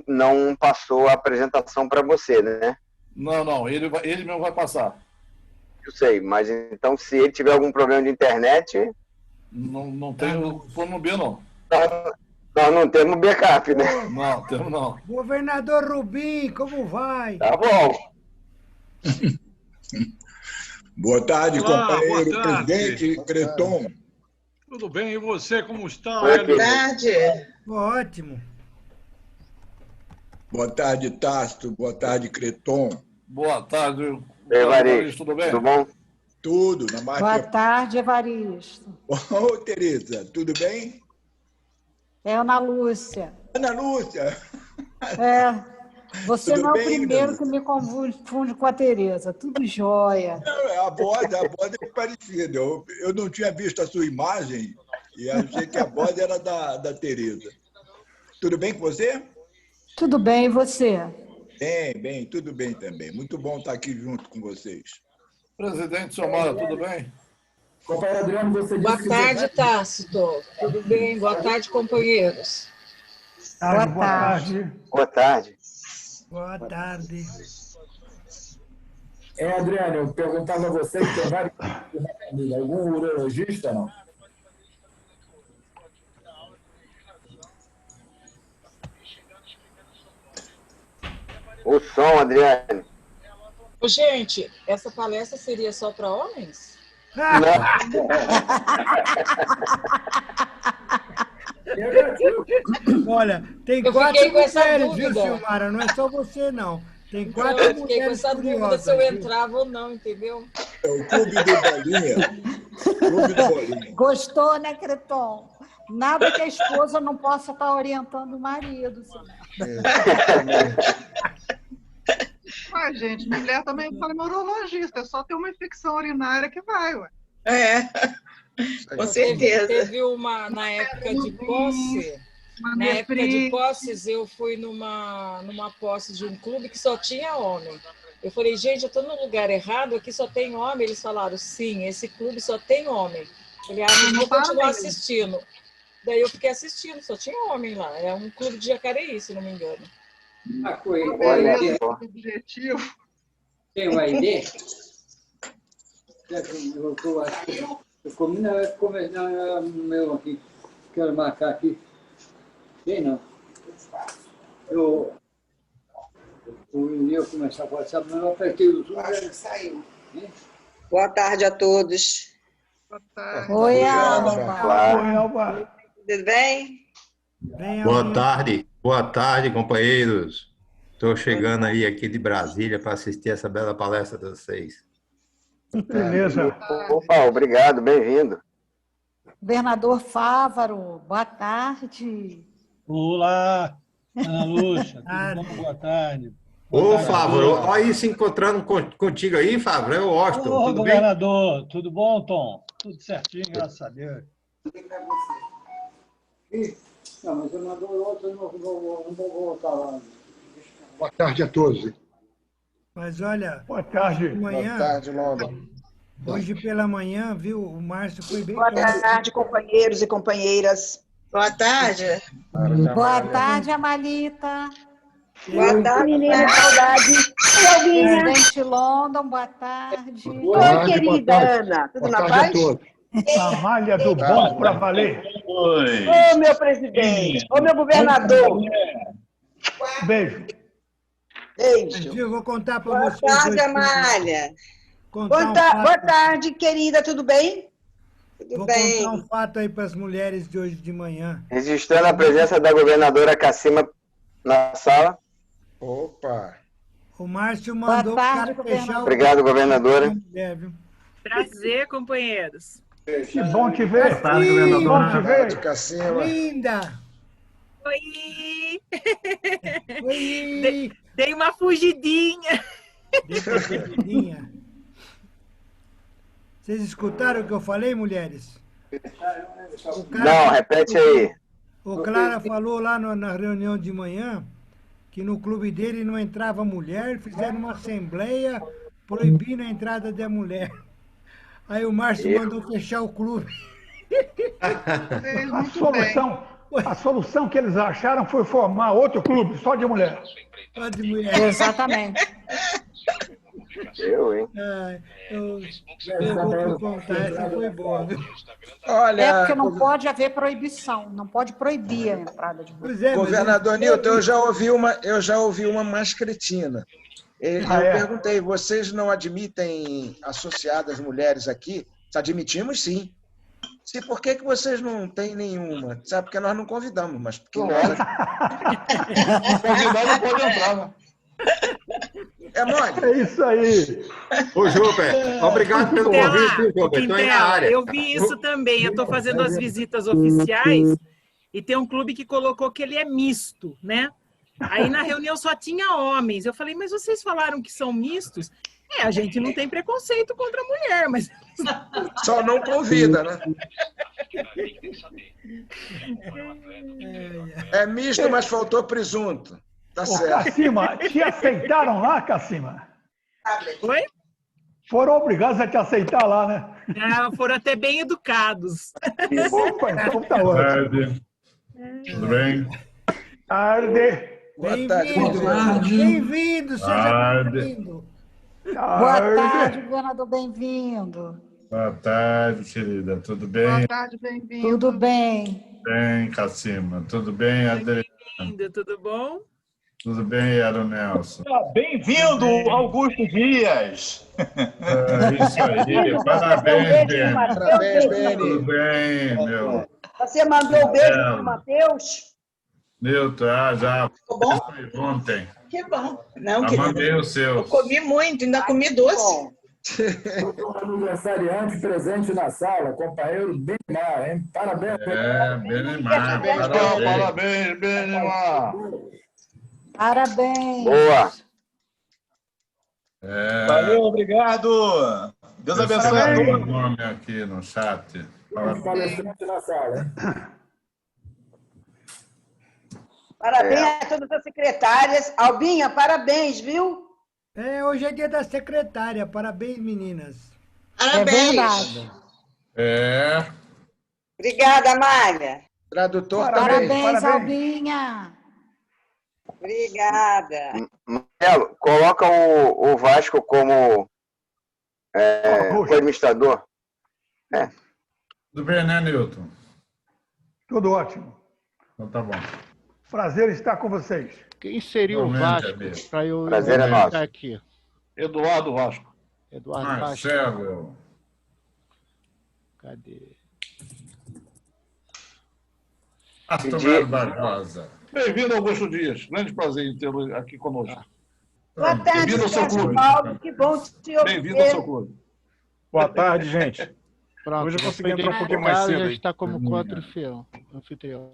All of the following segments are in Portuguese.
não passou a apresentação para você, né? Não, ele mesmo vai passar. Eu sei, mas então se ele tiver algum problema de internet... Não tem o plano B, não. Nós não temos backup, né? Não, temos não. Governador Rubim, como vai? Tá bom. Boa tarde, Olá, companheiro boa tarde. presidente Creton. Tudo bem, e você, como está, Boa Hélio? tarde. Ótimo. Boa tarde, Tácito. Boa tarde, Creton. Boa tarde, Evaristo, tudo bem? tudo bom? Tudo na Boa máquina. tarde, Evaristo. Ô, Tereza, tudo bem? É Ana Lúcia. Ana Lúcia. Você Tudo não é o bem, primeiro Ana que me confunde com a Tereza. Tudo jóia. A voz é parecida. Eu não tinha visto a sua imagem e achei que a voz era da Tereza. Tudo bem com você? Tudo bem, e você? Bem, tudo bem também. Muito bom estar aqui junto com vocês. Presidente Silmara, tudo bem? Companheiro Adriano, você disse Boa que tarde, Tácito. Tudo bem? Boa tarde, companheiros. Boa tarde. Boa tarde. Boa tarde. Adriano, eu perguntava a você que tem vários na família. Algum urologista, não? O som, Adriane. Ô, gente, essa palestra seria só para homens? Olha, tem Eu 4 fiquei com essa mulheres, viu, dúvida. Silmara? Não é só você, não. Tem Eu 4 fiquei com mulheres essa dúvida curiosas, se eu viu? entrava ou não, entendeu? É o Clube do Bolinha. Clube do Bolinha. Gostou, né, Creton? Nada que a esposa não possa estar orientando o marido. Ué, gente, mulher também fala neurologista, é só ter uma infecção urinária que vai, ué. Com certeza. Teve uma, na época de posse, na época de posses, eu fui numa posse de um clube que só tinha homem. Eu falei, gente, eu estou no lugar errado, aqui só tem homem. Eles falaram, sim, esse clube só tem homem. Eu falei, mas vou continuar assistindo. Daí eu fiquei assistindo, só tinha homem lá. É um clube de Jacareí, se não me engano. Olha só. Objetivo. Tem uma ideia? Eu comi meu aqui. Quero marcar aqui. Tem não. Eu ia começar a WhatsApp, mas eu apertei o Zoom. Acho que saiu. Boa tarde a todos. Boa tarde. Oi, Claro. Tudo bem? Boa tarde, companheiros. Estou chegando aí aqui de Brasília para assistir essa bela palestra de vocês. Beleza. Opa, obrigado, bem-vindo. Governador Fávaro, boa tarde. Olá, Ana Lúcia, tudo bom? Boa tarde. Ô, Fávaro, olha aí se encontrando contigo aí, Fávaro, é o Washington, Ô, tudo bem? governador, tudo bom, Tom? Tudo certinho, graças a Deus. Não, mas eu mandou outro, eu não vou voltar lá. Boa tarde a todos. Mas olha, Boa tarde. amanhã, Boa tarde, London. hoje pela manhã, viu, o Márcio foi bem Boa claro. tarde, companheiros e companheiras. Boa tarde. Boa tarde, Amalita. Boa tarde, Menina, saudade. Presidente London, boa tarde. Oi, querida Ana. Tudo na paz? A malha do bom para valer. Ô, meu presidente. Ô, meu governador. Beijo. Beijo. Eu vou contar para Boa vocês. tarde, hoje, Amália. contar um Boa fato, tarde, querida. Tudo bem? Tudo vou bem. contar um fato aí para as mulheres de hoje de manhã. Registrando a presença da governadora Cacima na sala. Opa! O Márcio mandou o tarde, cara fechar o... Obrigado, governadora. Prazer, companheiros. Que bom te ver. Cacima! Bom te ver. Cacima. Linda! Oi! Oi! Dei uma fugidinha. Deixa eu rapidinha. Vocês escutaram o que eu falei, mulheres? Não, repete aí. O Clara falou lá na reunião de manhã que no clube dele não entrava mulher, fizeram uma assembleia proibindo a entrada da mulher. Aí o Márcio mandou fechar o clube. Fez A muito bem. A solução que eles acharam foi formar outro clube só de mulher. Só de mulher. Exatamente. Eu, hein? Eu vou contar, essa foi boa. Viu? Olha, É porque não pode haver proibição, não pode proibir a entrada de mulher. Governador Newton, eu já ouvi uma mais cretina. Eu perguntei, vocês não admitem associadas mulheres aqui? Admitimos, sim. Por que vocês não têm nenhuma? Sabe, porque nós não convidamos, mas porque nós... Convidado pode entrar, né? É mole. É isso aí. Ô, Júper, obrigado pelo convite, Júper. Estou aí na área. Eu vi isso também. Eu estou fazendo as visitas oficiais e tem um clube que colocou que ele é misto, né? Aí na reunião só tinha homens. Eu falei, mas vocês falaram que são mistos? A gente não tem preconceito contra a mulher, mas... Só não convida, né? É misto, mas faltou presunto. Tá certo. Cacima, te aceitaram lá, Cacima? Oi? Foram obrigados a te aceitar lá, né? Foram até bem educados. Opa, então tá ótimo. Tudo bem? Tarde. Bem-vindo, seja bem-vindo. Boa tarde, governador, bem-vindo. Boa tarde, querida. Tudo bem? Boa tarde, bem-vindo. Tudo bem. Bem, Cacima. Tudo bem, Adriana? Tudo bom? Tudo bem, Yaro Nelson? Bem-vindo, Augusto Dias. Isso aí. Parabéns, Beni. Parabéns, Beni. Tudo bem, meu. Você mandou o beijo para o Matheus? Nilton, já. Foi ontem. Que bom. Não, querida, mandei o seu. eu comi muito, ainda comi doce. Aniversariante presente na sala, companheiro Benimar, hein? Parabéns. Benimar. Parabéns, Benimar. Parabéns. Boa. Valeu, obrigado. Deus abençoe a todos. todos. Nome aqui no chat. Palestrante na sala, hein? Parabéns a todas as secretárias. Albinha, parabéns, viu? Hoje é dia da secretária. Parabéns, meninas. Parabéns. Obrigada, Amália. Tradutor Parabéns, também. Parabéns, Albinha. Obrigada. Marcelo, coloca o Vasco como administrador. Tudo bem, né, Nilton? Tudo ótimo. Então tá bom. Prazer estar com vocês. Quem seria o Vasco para eu Prazer é nosso. aqui? Eduardo Vasco. Eduardo Marcelo. Vasco. Cadê? Astor Barbosa. Bem-vindo, Augusto Dias. Grande prazer em tê-lo aqui conosco. Boa tarde, Bem-vindo ao seu clube. Paulo. Que bom te ouvir. Bem-vindo ao seu clube. Boa tarde, gente. Pronto, Hoje eu consegui entrar um pouquinho mais cedo. Já aí. está como anfitrião.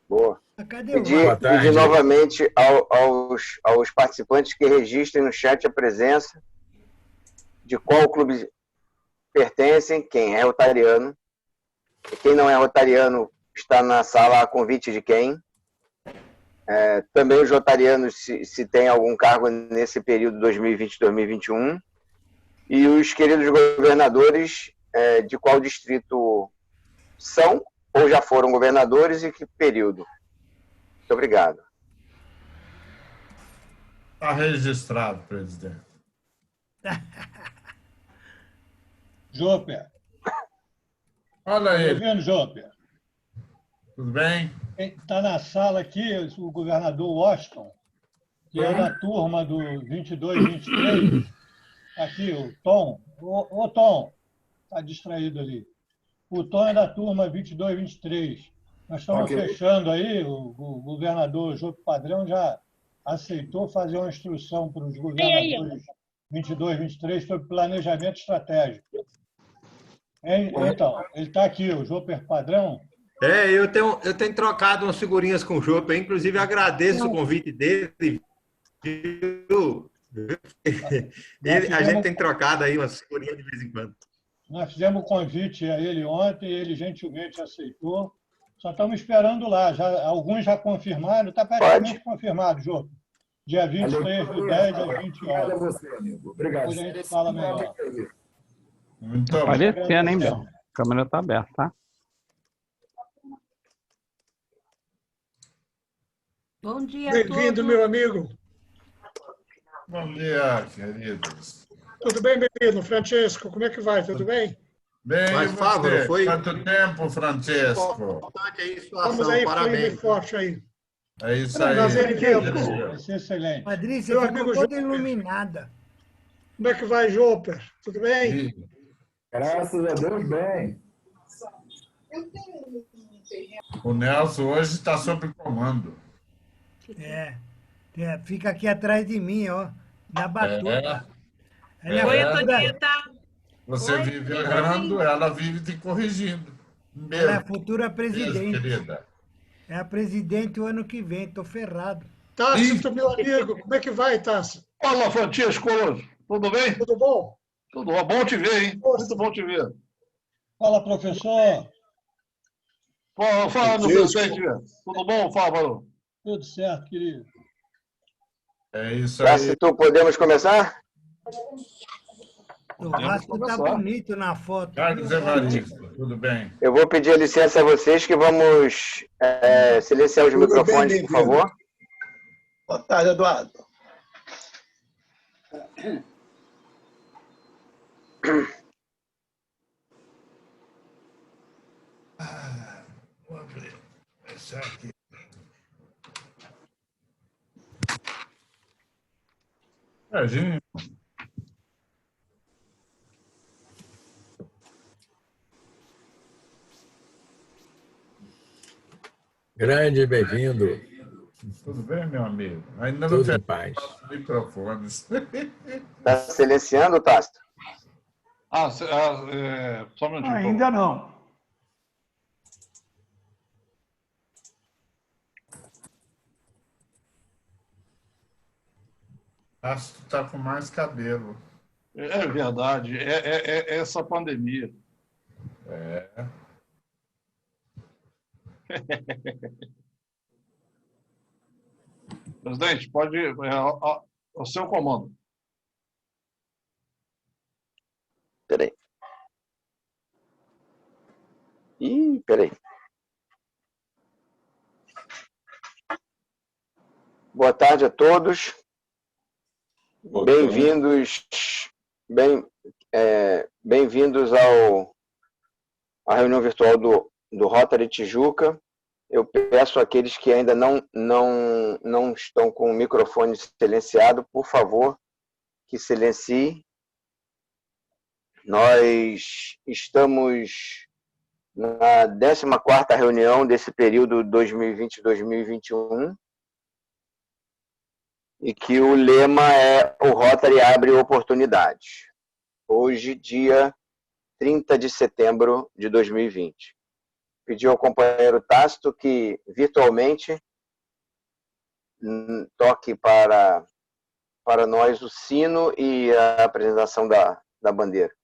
Boa. Cadê Pedir novamente aos participantes que registrem no chat a presença de qual clube pertencem, quem é rotariano. E quem não é rotariano está na sala a convite de quem. Também os rotarianos, se tem algum cargo nesse período 2020-2021. E os queridos governadores, de qual distrito são ou já foram governadores e que período. Muito obrigado. Está registrado, presidente. Júper. Olha aí. Tá vendo, Júper? Tudo bem? Está na sala aqui o governador Washington, que é da turma do 22-23. Aqui, o Tom. Ô, Tom, está distraído ali. O Tom é da turma 22-23. Nós estamos fechando aí, o governador Júper Padrão já aceitou fazer uma instrução para os governadores 22-23 sobre planejamento estratégico. Então, ele está aqui, o Júper Padrão. Eu tenho trocado umas figurinhas com o Júper, inclusive agradeço o convite dele. A gente tem trocado aí umas figurinhas de vez em quando. Nós fizemos o convite a ele ontem, ele gentilmente aceitou. Só estamos esperando lá. Alguns já confirmaram, está praticamente confirmado, Jô. Dia 23 do 10 às 20 horas. Obrigado. Depois a gente fala melhor. Muito Vale a pena, hein, meu? A câmera está aberta, tá? Bom dia a Bem-vindo, todos. meu amigo. Bom dia, queridos. Tudo bem, bem-vindo, Francesco? Como é que vai? Tudo bem? Bem, Mas, e Fábio, você? foi Quanto tempo, Francesco? importante aí, Vamos situação, aí, firme e parabéns. forte aí. É isso aí. Prazer em vê-lo. Vai ser excelente. Patrícia, Meu ficou amigo toda Joper. iluminada. Como é que vai, Joper? Tudo bem? Graças a Deus, bem. O Nelson hoje está sob comando. Fica aqui atrás de mim, ó, na batuta. Oi, Antonieta. Você vive errando, ela vive te corrigindo. Ela é a futura presidente. Querida. É a presidente o ano que vem, tô ferrado. Tácito, meu amigo, como é que vai, Tácito? Fala, Francisco, tudo bem? Tudo bom? Tudo bom, bom te ver, hein? Muito bom te ver. Fala, professor. Fala, meu presidente. Tudo bom, Fábio? Tudo certo, querido. É isso aí. Tácito, podemos começar? O Vasco tá bonito na foto. Carlos Evaristo, tudo bem? Eu vou pedir licença a vocês que vamos silenciar os microfones, por favor. Boa tarde, Eduardo. Vou abrir. Esse aqui. Serginho. Grande, bem-vindo. Tudo bem, meu amigo? Ainda Tudo não em paz. os microfones. Está silenciando, Tácito? Só um minutinho. Ainda não. Acho que está com mais cabelo. É verdade, é essa pandemia. É. Presidente, pode. O seu comando. Peraí. Peraí. Boa tarde a todos. Bem-vindos, bem-vindos à reunião virtual do Rotary Tijuca. Eu peço àqueles que ainda não estão com o microfone silenciado, por favor, que silenciem. Nós estamos na 14ª reunião desse período 2020-2021 e que o lema é o Rotary abre oportunidades. Hoje, dia 30 de setembro de 2020. Pedi ao companheiro Tácito que, virtualmente, toque para nós o sino e a apresentação da bandeira.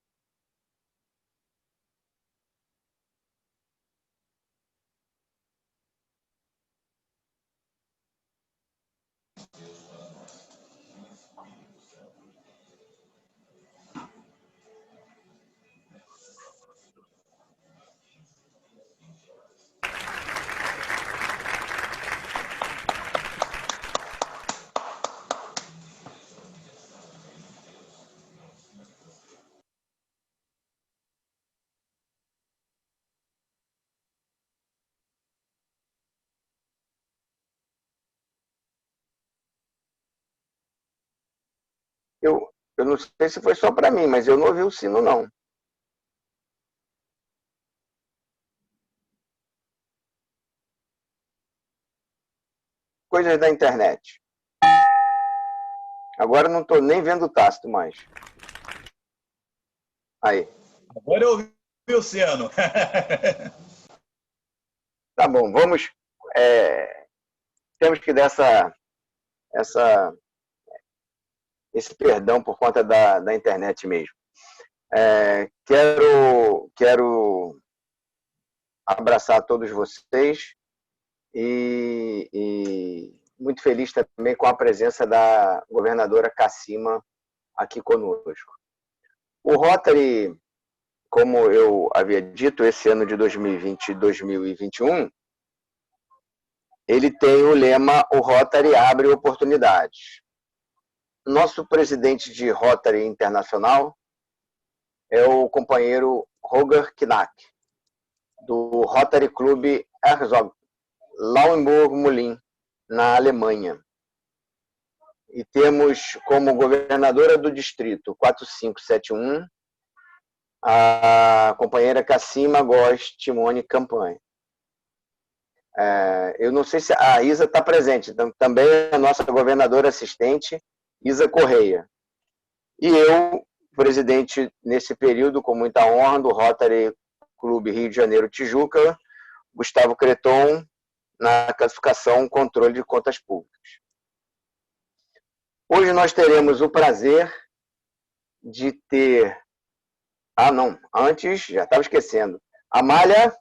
Eu não sei se foi só para mim, mas eu não ouvi o sino, não. Coisas da internet. Agora eu não estou nem vendo o Tácito mais. Aí. Agora eu ouvi o sino. Tá bom, vamos... temos que dar esse perdão por conta da internet mesmo. Quero abraçar todos vocês e muito feliz também com a presença da governadora Cassima aqui conosco. O Rotary, como eu havia dito, esse ano de 2020 e 2021, ele tem o lema "O Rotary abre oportunidades". Nosso presidente de Rotary Internacional é o companheiro Roger Knack, do Rotary Club Herzog Lauenburg-Mulin, na Alemanha. E temos como governadora do distrito 4571 a companheira Cassima Góes Timone Campanha. Eu não sei se a Isa está presente, também é a nossa governadora assistente, Isa Correia. E eu, presidente nesse período, com muita honra, do Rotary Clube Rio de Janeiro Tijuca, Gustavo Creton, na classificação Controle de Contas Públicas. Hoje nós teremos o prazer de ter... antes, já estava esquecendo. Amália,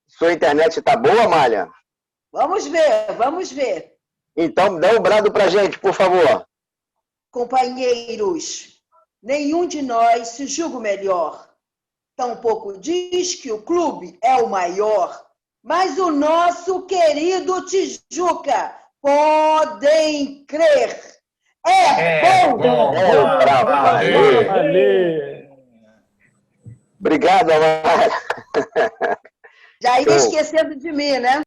sua internet está boa, Amália? Vamos ver, vamos ver. Então, dá um brado para a gente, por favor. Companheiros, nenhum de nós se julga o melhor. Tampouco diz que o clube é o maior. Mas o nosso querido Tijuca, podem crer, é bom! Obrigado, Amália. Já ia esquecendo de mim, né?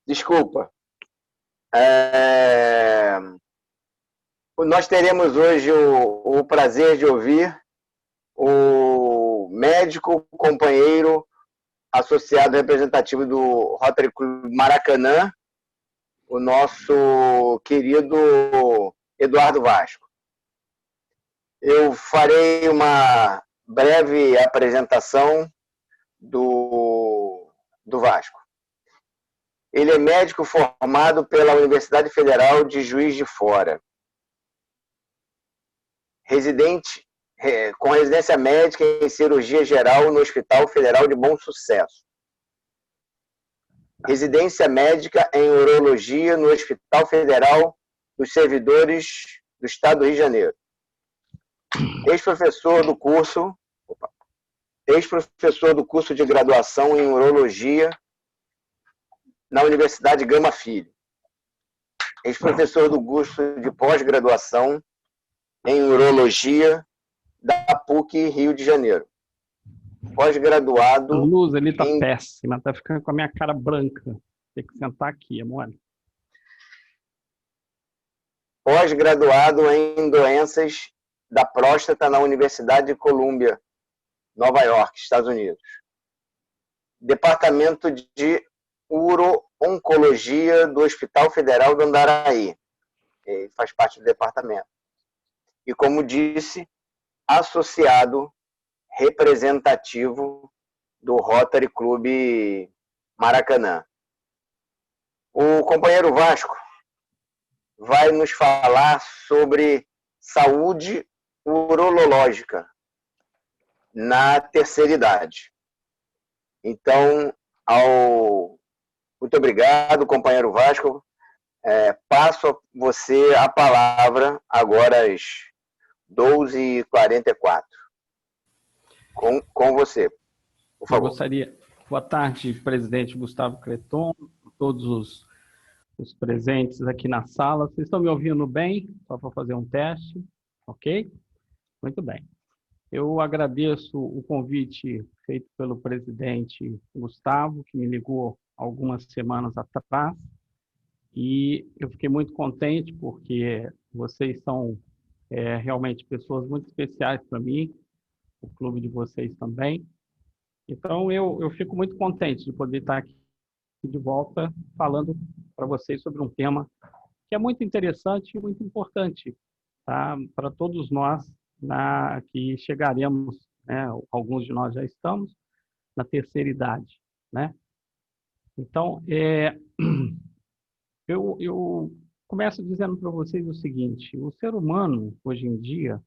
Desculpa. Nós teremos hoje o prazer de ouvir o médico companheiro associado representativo do Rotary Club Maracanã, o nosso querido Eduardo Vasco. Eu farei uma breve apresentação do Vasco. Ele é médico formado pela Universidade Federal de Juiz de Fora. Com residência médica em cirurgia geral no Hospital Federal de Bom Sucesso. Residência médica em urologia no Hospital Federal dos Servidores do Estado do Rio de Janeiro. Ex-professor do curso de graduação em urologia na Universidade Gama Filho. Ex-professor do curso de pós-graduação em urologia da PUC Rio de Janeiro. Pós-graduado... A luz ali tá péssima, tá ficando com a minha cara branca. Tem que sentar aqui, amor. Pós-graduado em doenças da próstata na Universidade de Columbia, Nova York, Estados Unidos. Departamento de Uro-Oncologia do Hospital Federal do Andaraí. Ele faz parte do departamento. E, como disse, associado representativo do Rotary Clube Maracanã. O companheiro Vasco vai nos falar sobre saúde urológica na terceira idade. Então, muito obrigado, companheiro Vasco. Passo a você a palavra agora às 12h44. Com você, por favor. Eu gostaria... Boa tarde, presidente Gustavo Creton, todos os presentes aqui na sala. Vocês estão me ouvindo bem? Só para fazer um teste, ok? Muito bem. Eu agradeço o convite feito pelo presidente Gustavo, que me ligou algumas semanas atrás, e eu fiquei muito contente porque vocês são realmente pessoas muito especiais para mim, o clube de vocês também. Então, eu fico muito contente de poder estar aqui de volta falando para vocês sobre um tema que é muito interessante e muito importante, tá? Para todos nós que chegaremos, né? Alguns de nós já estamos na terceira idade, né? Então, eu começo dizendo para vocês o seguinte: o ser humano, hoje em dia,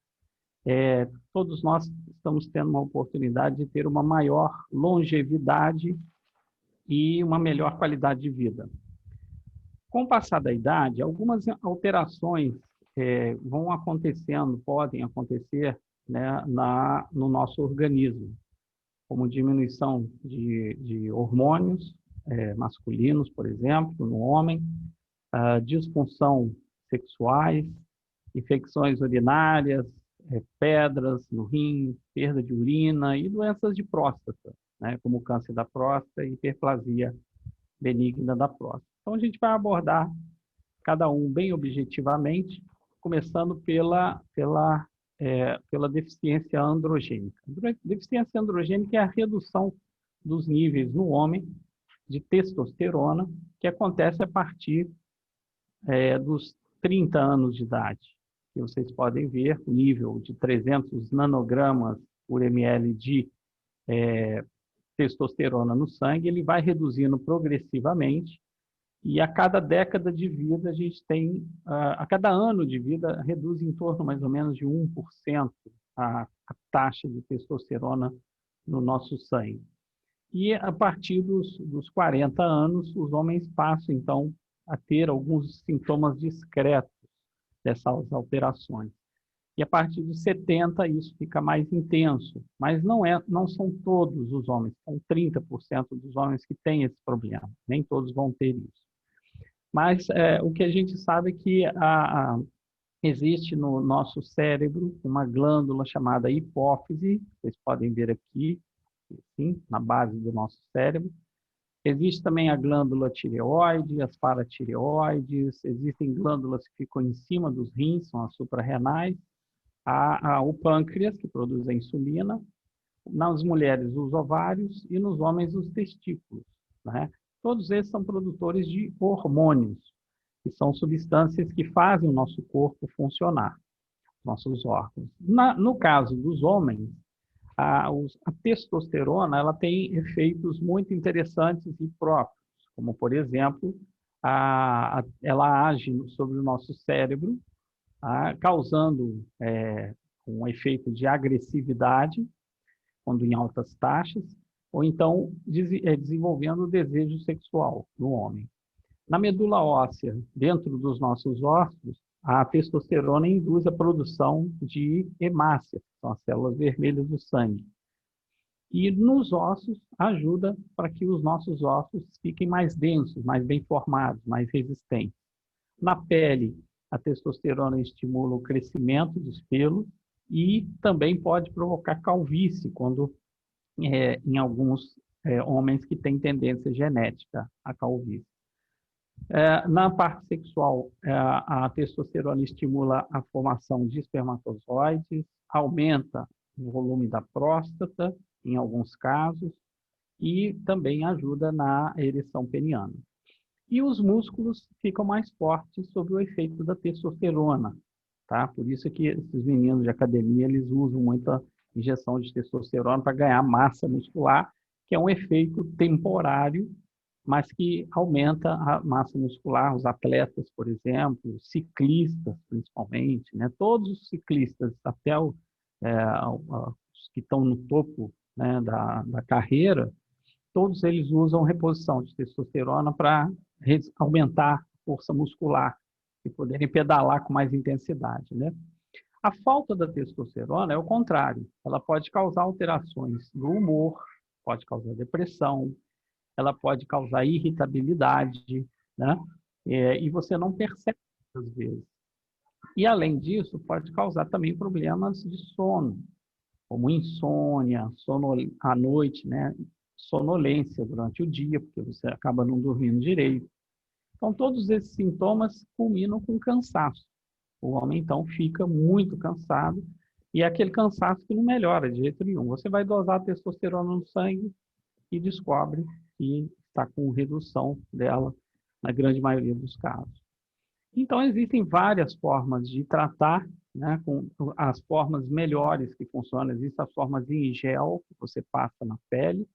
todos nós estamos tendo uma oportunidade de ter uma maior longevidade e uma melhor qualidade de vida. Com o passar da idade, algumas alterações vão acontecendo, podem acontecer, né, no nosso organismo, como diminuição de hormônios, masculinos, por exemplo, no homem, disfunção sexuais, infecções urinárias, pedras no rim, perda de urina e doenças de próstata, né, como câncer da próstata e hiperplasia benigna da próstata. Então, a gente vai abordar cada um bem objetivamente, começando pela deficiência androgênica. Deficiência androgênica é a redução dos níveis no homem de testosterona, que acontece a partir dos 30 anos de idade. E vocês podem ver o nível de 300 nanogramas por ml de testosterona no sangue, ele vai reduzindo progressivamente, e a cada década de vida a gente tem, a cada ano de vida, reduz em torno mais ou menos de 1% a taxa de testosterona no nosso sangue. E a partir dos 40 anos, os homens passam, então, a ter alguns sintomas discretos dessas alterações. E a partir dos 70, isso fica mais intenso. Mas não são todos os homens, são 30% dos homens que têm esse problema. Nem todos vão ter isso. Mas o que a gente sabe é que existe no nosso cérebro uma glândula chamada hipófise, vocês podem ver aqui, assim, na base do nosso cérebro. Existe também a glândula tireoide, as paratireoides, existem glândulas que ficam em cima dos rins, são as suprarrenais, o pâncreas, que produz a insulina, nas mulheres os ovários e nos homens os testículos, né? Todos esses são produtores de hormônios, que são substâncias que fazem o nosso corpo funcionar, nossos órgãos. No caso dos homens, a testosterona ela tem efeitos muito interessantes e próprios, como, por exemplo, ela age sobre o nosso cérebro, causando um efeito de agressividade, quando em altas taxas, ou então desenvolvendo o desejo sexual no homem. Na medula óssea, dentro dos nossos ossos, a testosterona induz a produção de hemácias, que são as células vermelhas do sangue. E nos ossos, ajuda para que os nossos ossos fiquem mais densos, mais bem formados, mais resistentes. Na pele, a testosterona estimula o crescimento dos pelos e também pode provocar calvície, quando em alguns homens que têm tendência genética à calvície. Na parte sexual, a testosterona estimula a formação de espermatozoides, aumenta o volume da próstata, em alguns casos, e também ajuda na ereção peniana. E os músculos ficam mais fortes sob o efeito da testosterona, tá? Por isso que esses meninos de academia, eles usam muita injeção de testosterona para ganhar massa muscular, que é um efeito temporário, mas que aumenta a massa muscular. Os atletas, por exemplo, ciclistas principalmente, né? Todos os ciclistas, até os que estão no topo, né, da carreira, todos eles usam reposição de testosterona para aumentar a força muscular e poderem pedalar com mais intensidade, né? A falta da testosterona é o contrário. Ela pode causar alterações no humor, pode causar depressão, ela pode causar irritabilidade, né? E você não percebe às vezes. E, além disso, pode causar também problemas de sono, como insônia, sono à noite, né? Sonolência durante o dia, porque você acaba não dormindo direito. Então, todos esses sintomas culminam com cansaço. O homem, então, fica muito cansado, e é aquele cansaço que não melhora de jeito nenhum. Você vai dosar a testosterona no sangue e descobre que está com redução dela na grande maioria dos casos. Então, existem várias formas de tratar, né, com as formas melhores que funcionam. Existem as formas em gel, que você passa na pele,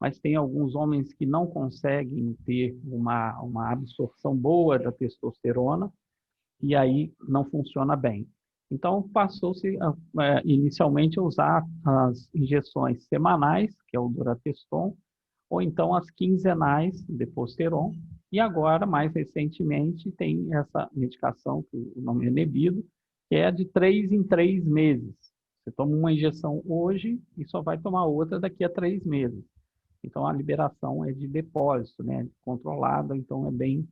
mas tem alguns homens que não conseguem ter uma absorção boa da testosterona, e aí não funciona bem. Então, passou-se inicialmente a usar as injeções semanais, que é o Durateston, ou então as quinzenais, Deposteron, e agora, mais recentemente, tem essa medicação, que o nome é Nebido, que é de 3 em 3 meses. Você toma uma injeção hoje e só vai tomar outra daqui a 3 meses. Então, a liberação é de depósito, né? Controlada, então é bem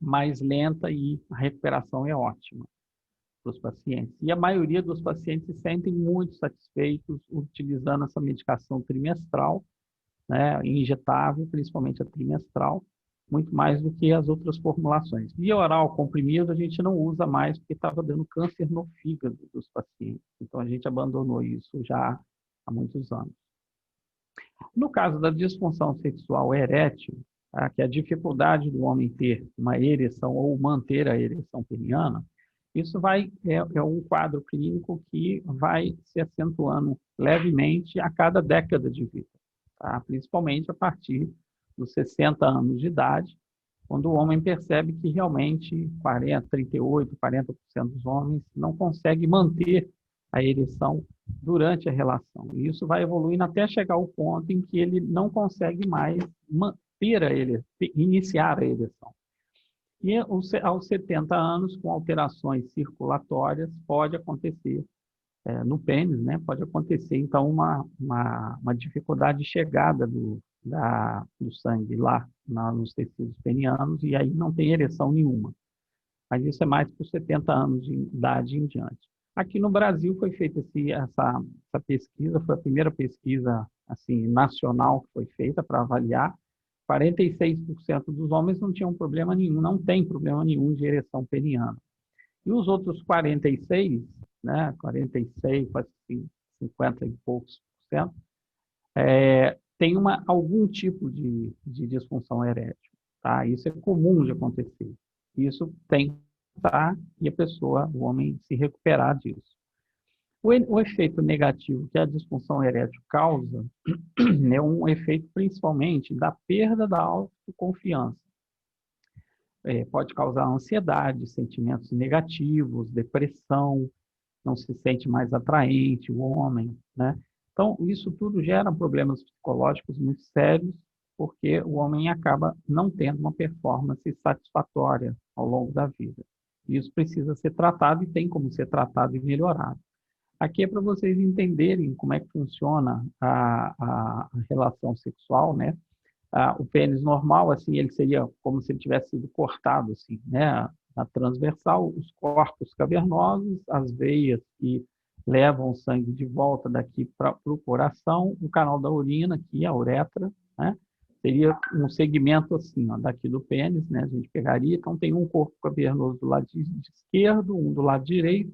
mais lenta e a recuperação é ótima para os pacientes. E a maioria dos pacientes se sentem muito satisfeitos utilizando essa medicação trimestral, né? Injetável, principalmente a trimestral, muito mais do que as outras formulações. Via oral comprimido a gente não usa mais porque estava dando câncer no fígado dos pacientes. Então, a gente abandonou isso já há muitos anos. No caso da disfunção sexual erétil, que é a dificuldade do homem ter uma ereção ou manter a ereção peniana, isso é um quadro clínico que vai se acentuando levemente a cada década de vida, tá? Principalmente a partir dos 60 anos de idade, quando o homem percebe que realmente 38%, 40% dos homens não conseguem manter a ereção durante a relação. E isso vai evoluindo até chegar ao ponto em que ele não consegue mais iniciar a ereção. E aos 70 anos, com alterações circulatórias, pode acontecer, no pênis, né, pode acontecer, então, uma dificuldade de chegada do sangue lá nos tecidos penianos, e aí não tem ereção nenhuma. Mas isso é mais por 70 anos de idade em diante. Aqui no Brasil foi feita essa pesquisa, foi a primeira pesquisa assim, nacional que foi feita para avaliar. 46% dos homens não tinham problema nenhum, não tem problema nenhum de ereção peniana. E os outros 46, né, 46, quase 50 e poucos por cento, tem algum tipo de disfunção erétil. Tá? Isso é comum de acontecer. Isso tem e a pessoa, o homem, se recuperar disso. O efeito negativo que a disfunção erétil causa é um efeito principalmente da perda da autoconfiança. Pode causar ansiedade, sentimentos negativos, depressão, não se sente mais atraente o homem, né? Então, isso tudo gera problemas psicológicos muito sérios, porque o homem acaba não tendo uma performance satisfatória ao longo da vida. Isso precisa ser tratado e tem como ser tratado e melhorado. Aqui é para vocês entenderem como é que funciona a relação sexual, né? O pênis normal, assim, ele seria como se ele tivesse sido cortado, assim, né? Na transversal, os corpos cavernosos, as veias que levam o sangue de volta daqui para o coração, o canal da urina, aqui, a uretra, né? Seria um segmento assim, ó, daqui do pênis, né? A gente pegaria, então tem um corpo cavernoso do lado esquerdo, um do lado direito,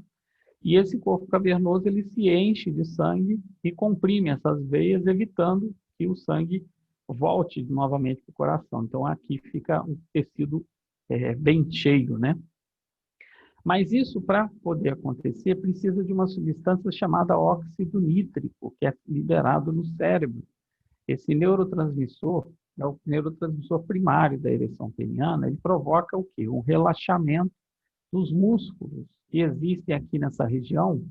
e esse corpo cavernoso ele se enche de sangue e comprime essas veias, evitando que o sangue volte novamente para o coração. Então aqui fica um tecido bem cheio, né? Mas isso, para poder acontecer, precisa de uma substância chamada óxido nítrico, que é liberado no cérebro. Esse neurotransmissor é o neurotransmissor primário da ereção peniana. Ele provoca o quê? Um relaxamento dos músculos que existem aqui nessa região,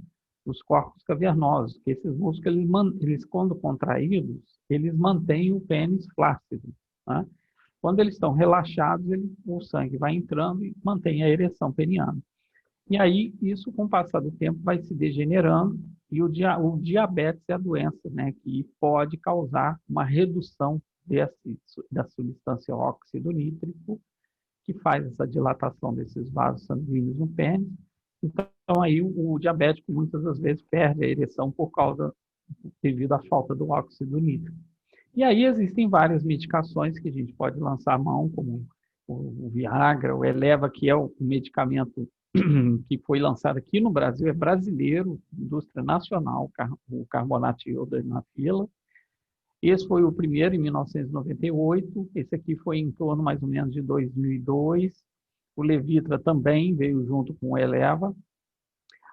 os corpos cavernosos, que esses músculos, eles quando contraídos, eles mantêm o pênis flácido, né? Quando eles estão relaxados, o sangue vai entrando e mantém a ereção peniana. E aí, isso, com o passar do tempo, vai se degenerando, e o diabetes é a doença, né, que pode causar uma redução da substância óxido nítrico, que faz essa dilatação desses vasos sanguíneos no pênis. Então, aí, o diabético, muitas das vezes, perde a ereção devido à falta do óxido nítrico. E aí, existem várias medicações que a gente pode lançar a mão, como o Viagra, o Eleva, que é o medicamento que foi lançado aqui no Brasil, é brasileiro, indústria nacional, o carbonato de iodanafila. Esse foi o primeiro em 1998, esse aqui foi em torno mais ou menos de 2002. O Levitra também veio junto com o Eleva.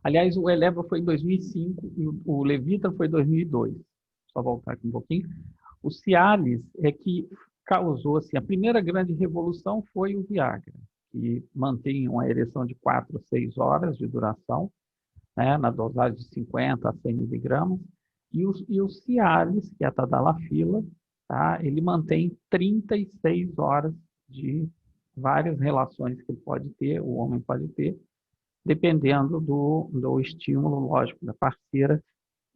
Aliás, o Eleva foi em 2005 e o Levitra foi em 2002. Só voltar aqui um pouquinho. O Cialis é que causou, assim, a primeira grande revolução foi o Viagra, que mantém uma ereção de 4 a 6 horas de duração, né, na dosagem de 50 a 100 miligramas, e o Cialis, que é a tadalafila, tá, ele mantém 36 horas de várias relações que ele pode ter, o homem pode ter, dependendo do estímulo, lógico, da parceira,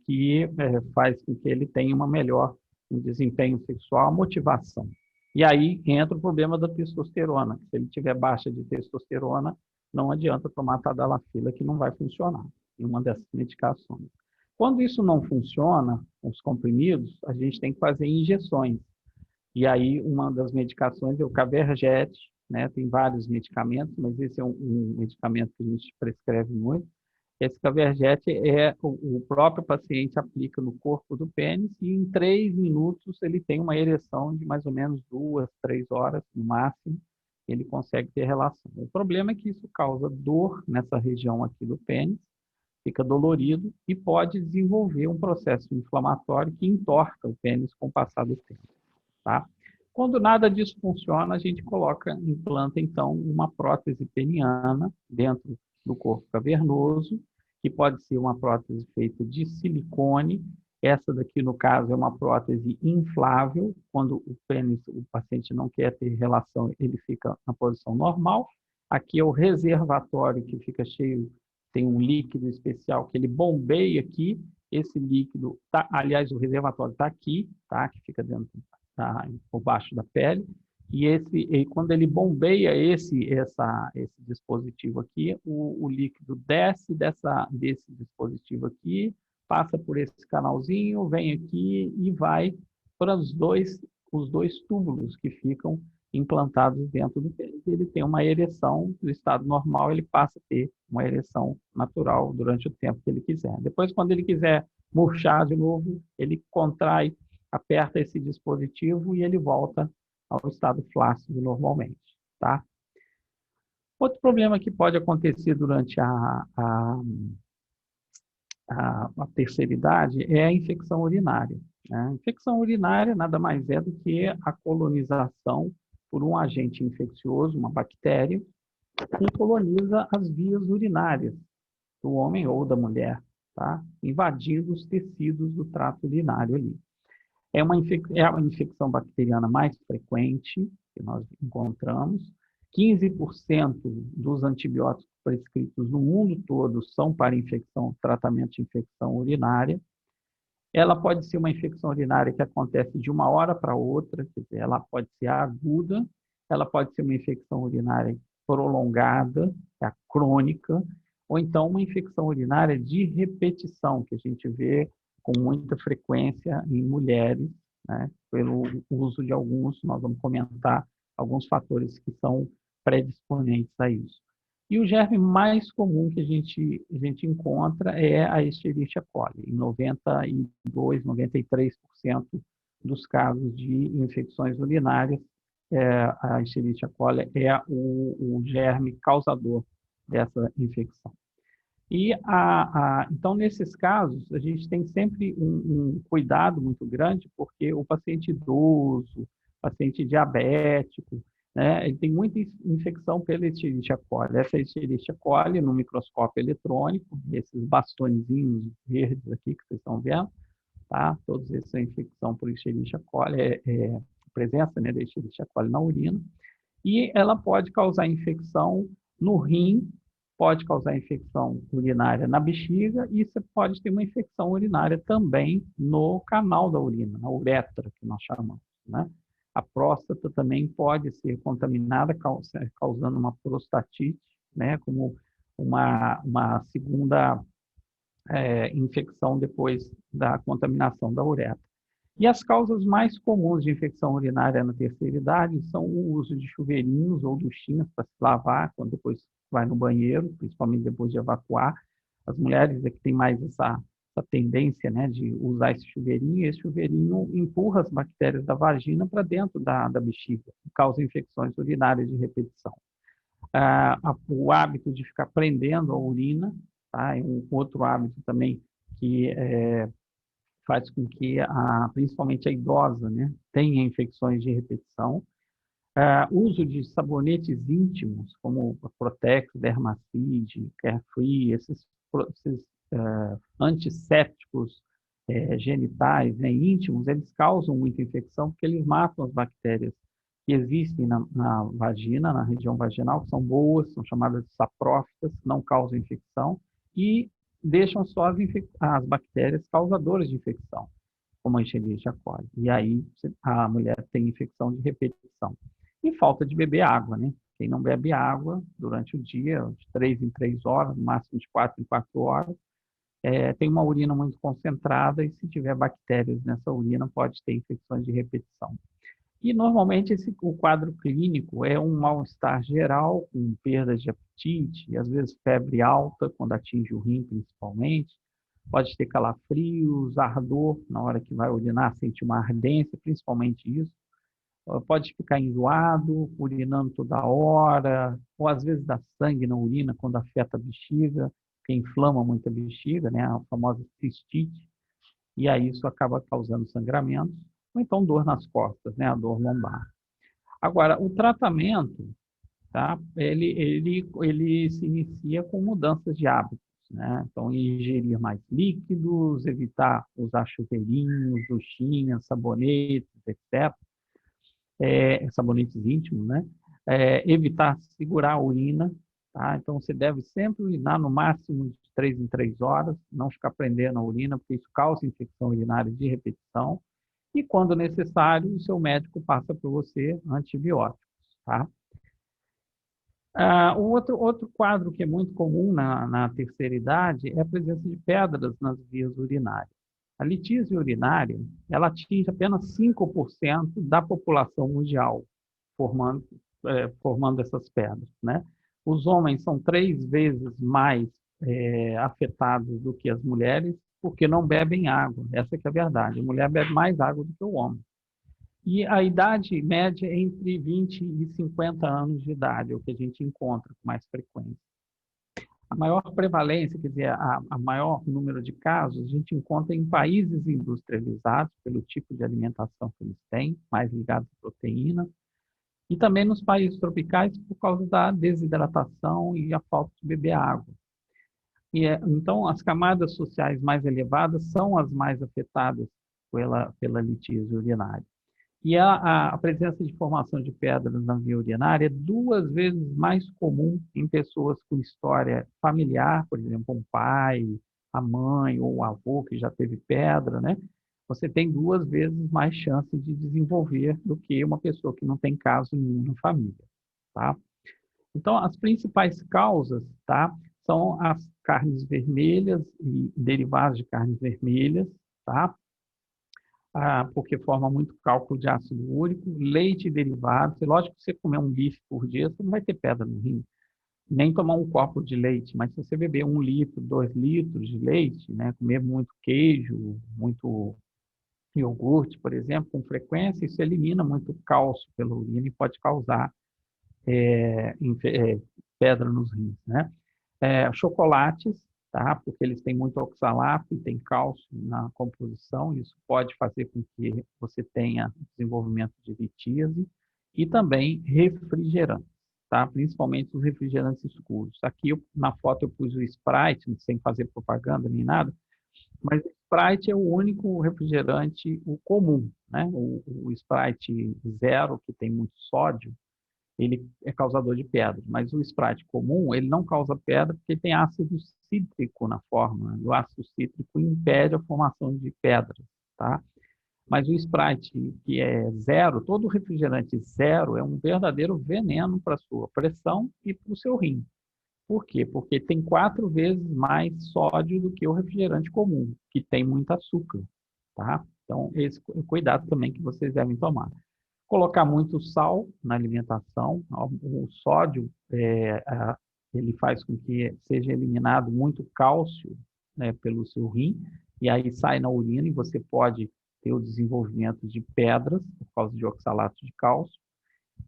que faz com que ele tenha uma melhor um desempenho sexual, a motivação. E aí entra o problema da testosterona. Se ele tiver baixa de testosterona, não adianta tomar tadalafila, que não vai funcionar em uma dessas medicações. Quando isso não funciona, os comprimidos, a gente tem que fazer injeções. E aí uma das medicações é o Caverjet, né? Tem vários medicamentos, mas esse é um medicamento que a gente prescreve muito. Esse Caverjet o próprio paciente aplica no corpo do pênis e em 3 minutos ele tem uma ereção de mais ou menos 2, 3 horas no máximo, ele consegue ter relação. O problema é que isso causa dor nessa região aqui do pênis, fica dolorido e pode desenvolver um processo inflamatório que entorta o pênis com o passar do tempo, tá? Quando nada disso funciona, a gente implanta então uma prótese peniana dentro do corpo cavernoso, que pode ser uma prótese feita de silicone. Essa daqui, no caso, é uma prótese inflável. Quando o pênis, o paciente não quer ter relação, ele fica na posição normal. Aqui é o reservatório que fica cheio, tem um líquido especial que ele bombeia aqui. Esse líquido, aliás, o reservatório está aqui, tá? Que fica dentro, por baixo da pele. E quando ele bombeia esse dispositivo aqui, o líquido desce desse dispositivo aqui, passa por esse canalzinho, vem aqui e vai para os dois túbulos que ficam implantados dentro do pênis. Ele tem uma ereção, no estado normal, ele passa a ter uma ereção natural durante o tempo que ele quiser. Depois, quando ele quiser murchar de novo, ele contrai, aperta esse dispositivo e ele volta ao estado flácido normalmente, tá? Outro problema que pode acontecer durante a terceira idade é a infecção urinária, né? A infecção urinária nada mais é do que a colonização por um agente infeccioso, uma bactéria, que coloniza as vias urinárias do homem ou da mulher, tá? Invadindo os tecidos do trato urinário ali. É a infecção bacteriana mais frequente que nós encontramos. 15% dos antibióticos prescritos no mundo todo são para tratamento de infecção urinária. Ela pode ser uma infecção urinária que acontece de uma hora para outra, quer dizer, ela pode ser aguda, ela pode ser uma infecção urinária prolongada, a crônica, ou então uma infecção urinária de repetição, que a gente vê com muita frequência em mulheres, né, pelo uso de nós vamos comentar alguns fatores que são predisponentes a isso. E o germe mais comum que a gente encontra é a Escherichia coli. Em 92%, 93% dos casos de infecções urinárias, a Escherichia coli é o germe causador dessa infecção. E, então, nesses casos, a gente tem sempre um cuidado muito grande, porque o paciente idoso, paciente diabético, né, ele tem muita infecção pela Escherichia coli. Essa Escherichia coli, no microscópio eletrônico, esses bastonezinhos verdes aqui que vocês estão vendo, tá? Todos esses são infecção por Escherichia coli, presença, né, da Escherichia coli na urina. E ela pode causar infecção no rim, pode causar infecção urinária na bexiga e você pode ter uma infecção urinária também no canal da urina, na uretra, que nós chamamos, né? A próstata também pode ser contaminada, causando uma prostatite, né? Como uma segunda infecção depois da contaminação da uretra. E as causas mais comuns de infecção urinária na terceira idade são o uso de chuveirinhos ou duchinhas para se lavar, quando depois vai no banheiro, principalmente depois de evacuar. As mulheres é que têm mais essa tendência, né, de usar esse chuveirinho, e esse chuveirinho empurra as bactérias da vagina para dentro da bexiga, e causa infecções urinárias de repetição. O hábito de ficar prendendo a urina, tá, é um outro hábito também que faz com que, principalmente a idosa, né, tenha infecções de repetição. Uso de sabonetes íntimos, como Protex, Dermacide, Carefree, esses antissépticos genitais, né, íntimos, eles causam muita infecção porque eles matam as bactérias que existem na vagina, na região vaginal, que são boas, são chamadas de saprófitas, não causam infecção, e deixam só as bactérias causadoras de infecção. como a Escherichia coli. E aí a mulher tem infecção de repetição. E falta de beber água, né? Quem não bebe água durante o dia, de 3 em 3 horas, no máximo de 4 em 4 horas, tem uma urina muito concentrada e se tiver bactérias nessa urina pode ter infecções de repetição. E normalmente o quadro clínico é um mal-estar geral, com perda de apetite, e às vezes febre alta, quando atinge o rim principalmente, pode ter calafrios, ardor na hora que vai urinar, sente uma ardência, principalmente isso. Pode ficar enjoado, urinando toda hora, ou às vezes dá sangue na urina quando afeta a bexiga, que inflama muito a bexiga, né, a famosa cistite, e aí isso acaba causando sangramento, ou então dor nas costas, né, a dor lombar. Agora, o tratamento, tá, ele se inicia com mudanças de hábitos, né? Então, ingerir mais líquidos, evitar usar chuveirinhos, duchinhas, sabonetes, etc. Sabonetes íntimos, né? Evitar segurar a urina, tá? Então, você deve sempre urinar no máximo de 3 em 3 horas, não ficar prendendo a urina, porque isso causa infecção urinária de repetição. E, quando necessário, o seu médico passa para você antibióticos, tá? O outro quadro que é muito comum na terceira idade é a presença de pedras nas vias urinárias. A litíase urinária, ela atinge apenas 5% da população mundial, formando essas pedras, né? Os homens são 3 vezes mais afetados do que as mulheres, porque não bebem água. Essa que é a verdade. A mulher bebe mais água do que o homem. E a idade média é entre 20 e 50 anos de idade, é o que a gente encontra com mais frequência. A maior prevalência, quer dizer, a maior número de casos, a gente encontra em países industrializados, pelo tipo de alimentação que eles têm, mais ligados à proteína, e também nos países tropicais por causa da desidratação e a falta de beber água. Então, as camadas sociais mais elevadas são as mais afetadas pela litíase urinária. E a presença de formação de pedras na via urinária é 2 vezes mais comum em pessoas com história familiar, por exemplo, um pai, a mãe ou o avô que já teve pedra, né? Você tem 2 vezes mais chance de desenvolver do que uma pessoa que não tem caso nenhum na família, tá? Então, as principais causas, tá, são as carnes vermelhas e derivados de carnes vermelhas, tá? Porque forma muito cálculo de ácido úrico, leite e derivados. É lógico que você comer um bife por dia, você não vai ter pedra no rim, nem tomar um copo de leite, mas se você beber 1 litro, 2 litros de leite, né, comer muito queijo, muito iogurte, por exemplo, com frequência, isso elimina muito cálcio pela urina e pode causar pedra nos rins, né? Chocolates, tá? Porque eles têm muito oxalato e tem cálcio na composição, isso pode fazer com que você tenha desenvolvimento de litíase, e também refrigerantes, tá? Principalmente os refrigerantes escuros. Aqui na foto eu pus o Sprite, sem fazer propaganda nem nada, mas o Sprite é o único refrigerante comum, né? O Sprite zero, que tem muito sódio, ele é causador de pedra, mas o Sprite comum, ele não causa pedra porque tem ácido cítrico na forma, e o ácido cítrico impede a formação de pedras, tá? Mas o Sprite, que é zero, todo refrigerante zero é um verdadeiro veneno para a sua pressão e para o seu rim. Por quê? Porque tem 4 vezes mais sódio do que o refrigerante comum, que tem muito açúcar, tá? Então, esse cuidado também que vocês devem tomar. Colocar muito sal na alimentação. O sódio, ele faz com que seja eliminado muito cálcio, né, pelo seu rim, e aí sai na urina e você pode ter o desenvolvimento de pedras por causa de oxalato de cálcio.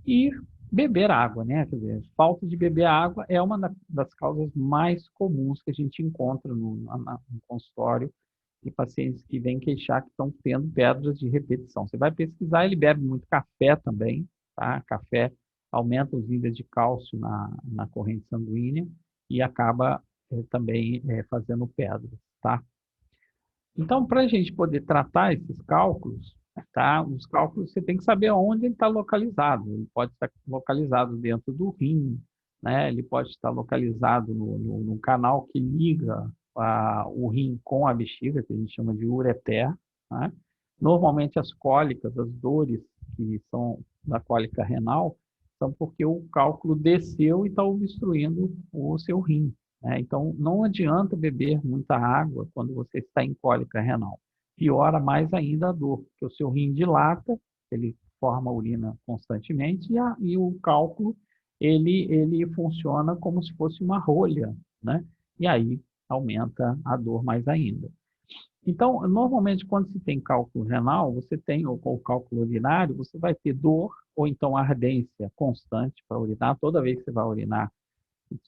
E beber água, né? Quer dizer, falta de beber água é uma das causas mais comuns que a gente encontra no consultório de pacientes que vêm queixar que estão tendo pedras de repetição. Você vai pesquisar, ele bebe muito café também, tá? Café aumenta os níveis de cálcio na corrente sanguínea e acaba também fazendo pedras, tá? Então, para a gente poder tratar esses cálculos, tá? Os cálculos você tem que saber onde ele está localizado. Ele pode estar localizado dentro do rim, né? Ele pode estar localizado no canal que liga o rim com a bexiga, que a gente chama de ureter, né? Normalmente as cólicas, as dores que são da cólica renal, são porque o cálculo desceu e está obstruindo o seu rim, né? Então, não adianta beber muita água quando você está em cólica renal. Piora mais ainda a dor, porque o seu rim dilata, ele forma urina constantemente e o cálculo ele funciona como se fosse uma rolha, né? E aí aumenta a dor mais ainda. Então, normalmente, quando se tem cálculo renal, você tem, ou cálculo urinário, você vai ter dor ou então ardência constante para urinar. Toda vez que você vai urinar,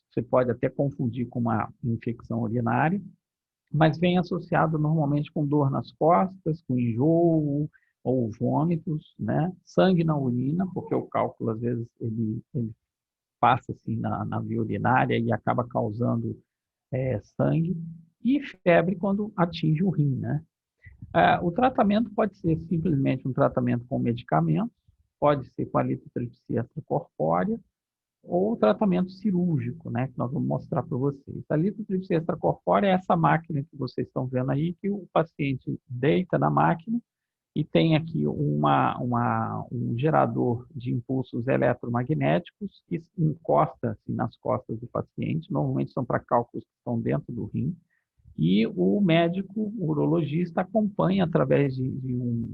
você pode até confundir com uma infecção urinária, mas vem associado normalmente com dor nas costas, com enjoo ou vômitos, né? Sangue na urina, porque o cálculo, às vezes, ele passa assim na via urinária e acaba causando sangue, e febre quando atinge o rim, né? O tratamento pode ser simplesmente um tratamento com medicamentos, pode ser com a litotripsia extracorpórea, ou tratamento cirúrgico, né, que nós vamos mostrar para vocês. A litotripsia extracorpórea é essa máquina que vocês estão vendo aí, que o paciente deita na máquina e tem aqui um gerador de impulsos eletromagnéticos que encosta assim, nas costas do paciente, normalmente são para cálculos que estão dentro do rim, e o médico, o urologista, acompanha através de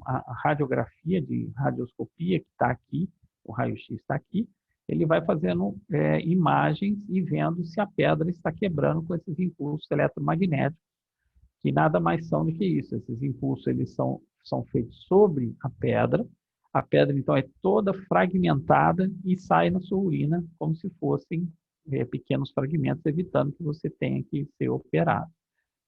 a radiografia, de radioscopia que está aqui, o raio-x está aqui, ele vai fazendo imagens e vendo se a pedra está quebrando com esses impulsos eletromagnéticos, que nada mais são do que isso. Esses impulsos eles são feitos sobre a pedra então é toda fragmentada e sai na sua urina como se fossem pequenos fragmentos, evitando que você tenha que ser operado.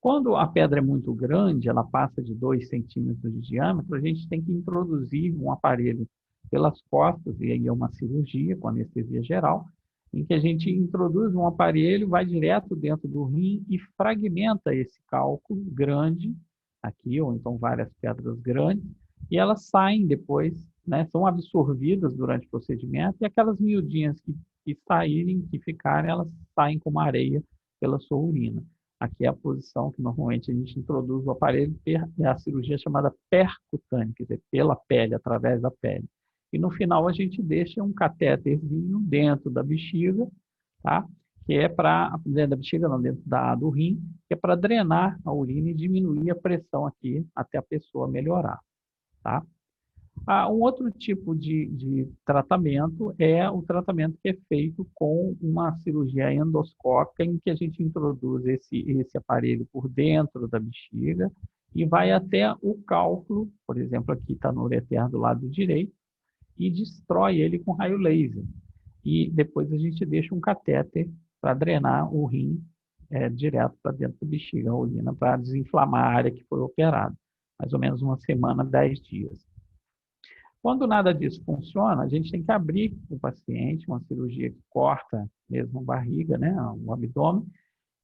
Quando a pedra é muito grande, ela passa de 2 centímetros de diâmetro, a gente tem que introduzir um aparelho pelas costas, e aí é uma cirurgia com anestesia geral, em que a gente introduz um aparelho, vai direto dentro do rim e fragmenta esse cálculo grande, aqui, ou então várias pedras grandes, e elas saem depois, né, são absorvidas durante o procedimento, e aquelas miudinhas que saírem, que ficarem, elas saem como areia pela sua urina. Aqui é a posição que normalmente a gente introduz o aparelho, é a cirurgia chamada percutânea, quer dizer, pela pele, através da pele. E no final a gente deixa um catéterzinho dentro da bexiga, tá? Que é para, dentro da bexiga, não, dentro do rim, que é para drenar a urina e diminuir a pressão aqui até a pessoa melhorar, tá? Um outro tipo de tratamento é o tratamento que é feito com uma cirurgia endoscópica, em que a gente introduz esse aparelho por dentro da bexiga e vai até o cálculo, por exemplo, aqui está no ureter do lado direito, e destrói ele com raio laser. E depois a gente deixa um catéter para drenar o rim direto para dentro da bexiga, a urina, para desinflamar a área que foi operada. Mais ou menos 1 semana, 10 dias. Quando nada disso funciona, a gente tem que abrir o paciente, uma cirurgia que corta mesmo a barriga, né, o abdômen,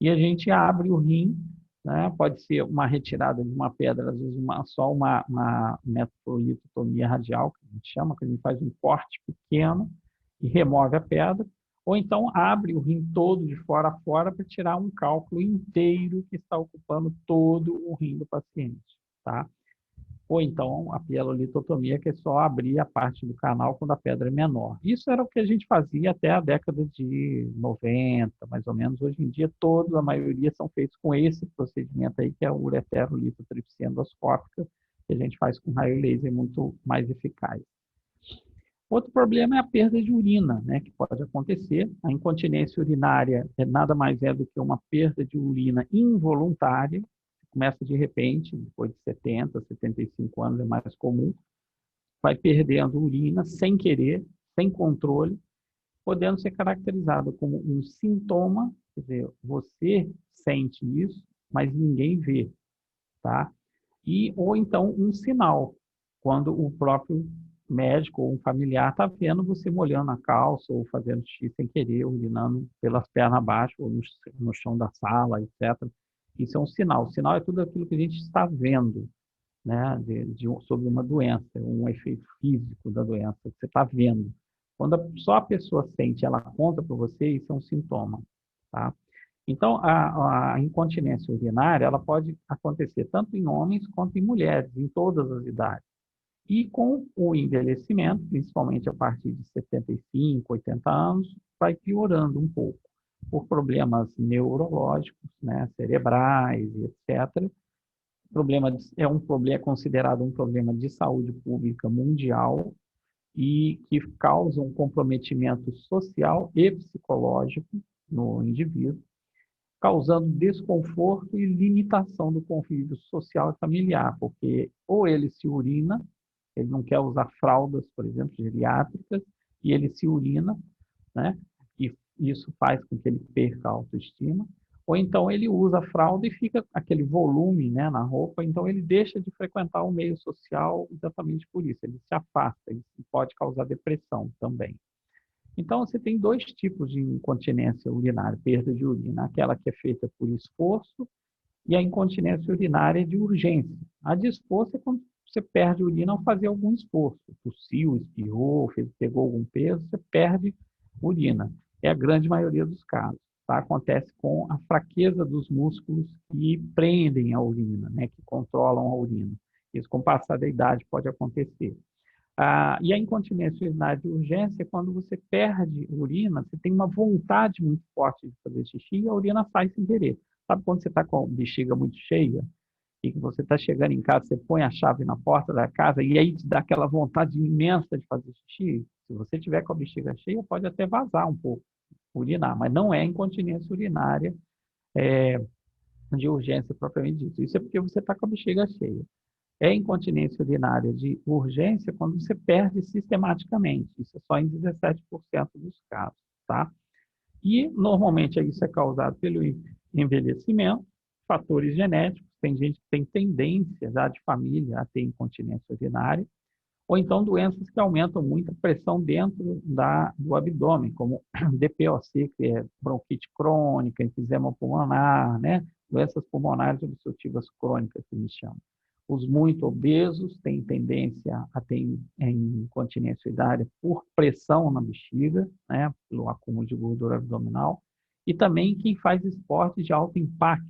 e a gente abre o rim, né, pode ser uma retirada de uma pedra, às vezes só uma nefrolitotomia radial, que a gente chama, que a gente faz um corte pequeno e remove a pedra, ou então abre o rim todo de fora a fora para tirar um cálculo inteiro que está ocupando todo o rim do paciente, tá? Ou então a pielolitotomia, que é só abrir a parte do canal quando a pedra é menor. Isso era o que a gente fazia até a década de 90, mais ou menos. Hoje em dia, a maioria são feitos com esse procedimento aí, que é a ureterolitotripsia endoscópica, que a gente faz com raio laser muito mais eficaz. Outro problema é a perda de urina, né, que pode acontecer. A incontinência urinária nada mais é do que uma perda de urina involuntária. Começa de repente, depois de 70, 75 anos é mais comum, vai perdendo urina sem querer, sem controle, podendo ser caracterizado como um sintoma, quer dizer, você sente isso, mas ninguém vê, tá? Ou então um sinal, quando o próprio médico ou um familiar está vendo você molhando a calça ou fazendo xixi sem querer, urinando pelas pernas abaixo ou no chão da sala, etc. Isso é um sinal. O sinal é tudo aquilo que a gente está vendo, né, sobre uma doença, um efeito físico da doença que você está vendo. Quando só a pessoa sente, ela conta para você, isso é um sintoma, tá? Então, a incontinência urinária ela pode acontecer tanto em homens quanto em mulheres, em todas as idades. E com o envelhecimento, principalmente a partir de 75, 80 anos, vai piorando um pouco, por problemas neurológicos, né, cerebrais, etc. É considerado um problema de saúde pública mundial e que causa um comprometimento social e psicológico no indivíduo, causando desconforto e limitação do convívio social e familiar, porque ou ele se urina, ele não quer usar fraldas, por exemplo, geriátricas, e ele se urina, né? E isso faz com que ele perca a autoestima, ou então ele usa a fralda e fica aquele volume, né, na roupa, então ele deixa de frequentar o meio social exatamente por isso, ele se afasta, isso pode causar depressão também. Então, você tem dois tipos de incontinência urinária, perda de urina, aquela que é feita por esforço e a incontinência urinária de urgência. A de esforço é quando você perde urina ao fazer algum esforço, tossiu, espirrou, pegou algum peso, você perde urina. É a grande maioria dos casos. Tá? Acontece com a fraqueza dos músculos que prendem a urina, né? Que controlam a urina. Isso, com o passar da idade, pode acontecer. E a incontinência urinária de urgência é quando você perde urina, você tem uma vontade muito forte de fazer xixi e a urina sai sem querer. Sabe quando você está com a bexiga muito cheia e que você está chegando em casa, você põe a chave na porta da casa e aí te dá aquela vontade imensa de fazer xixi? Se você tiver com a bexiga cheia, pode até vazar um pouco, urinar, mas não é incontinência urinária de urgência propriamente dito. Isso é porque você está com a bexiga cheia. É incontinência urinária de urgência quando você perde sistematicamente. Isso é só em 17% dos casos, tá? E, normalmente, isso é causado pelo envelhecimento, fatores genéticos. Tem gente que tem tendência já de família a ter incontinência urinária, ou então doenças que aumentam muito a pressão dentro do abdômen, como DPOC, que é bronquite crônica, enfisema pulmonar, né? Doenças pulmonares obstrutivas crônicas, que eles chamam. Os muito obesos têm tendência a ter incontinência urinária por pressão na bexiga, né, pelo acúmulo de gordura abdominal. E também quem faz esporte de alto impacto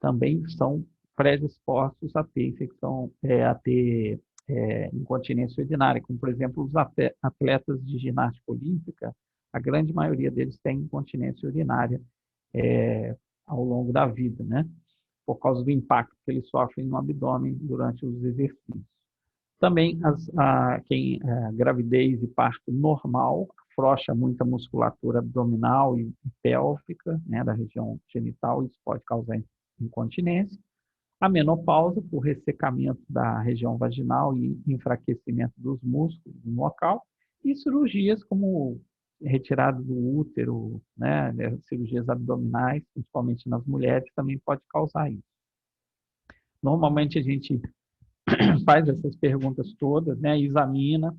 também são predispostos a ter infecção, incontinência urinária, como, por exemplo, os atletas de ginástica olímpica, a grande maioria deles tem incontinência urinária ao longo da vida, né? Por causa do impacto que eles sofrem no abdômen durante os exercícios. Também gravidez e parto normal afrouxa muita musculatura abdominal e pélvica, né, da região genital, isso pode causar incontinência. A menopausa, por ressecamento da região vaginal e enfraquecimento dos músculos no local. E cirurgias como retirada do útero, né, cirurgias abdominais, principalmente nas mulheres, também pode causar isso. Normalmente a gente faz essas perguntas todas, né, examina,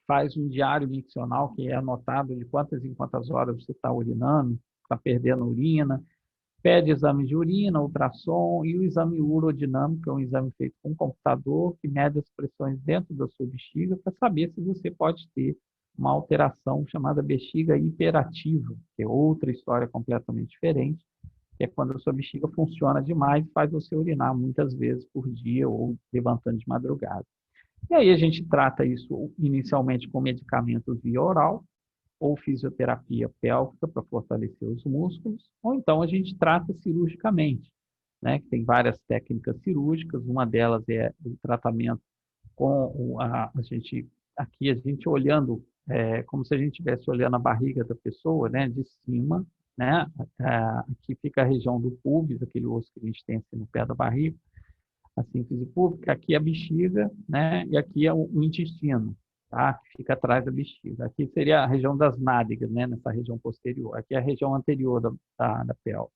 faz um diário miccional que é anotado de quantas em quantas horas você está urinando, está perdendo urina, pede exame de urina, ultrassom e o exame urodinâmico, que é um exame feito com um computador que mede as pressões dentro da sua bexiga para saber se você pode ter uma alteração chamada bexiga hiperativa, que é outra história completamente diferente, que é quando a sua bexiga funciona demais e faz você urinar muitas vezes por dia ou levantando de madrugada. E aí a gente trata isso inicialmente com medicamentos via oral ou fisioterapia pélvica para fortalecer os músculos, ou então a gente trata cirurgicamente, né? Tem várias técnicas cirúrgicas, uma delas é o tratamento com a gente olhando como se a gente estivesse olhando a barriga da pessoa, né, de cima, né, aqui fica a região do pubis, aquele osso que a gente tem assim no pé da barriga, a síntese pública, aqui é a bexiga, né, e aqui é o intestino, tá, que fica atrás da bexiga. Aqui seria a região das nádegas, né, nessa região posterior. Aqui é a região anterior da pelve.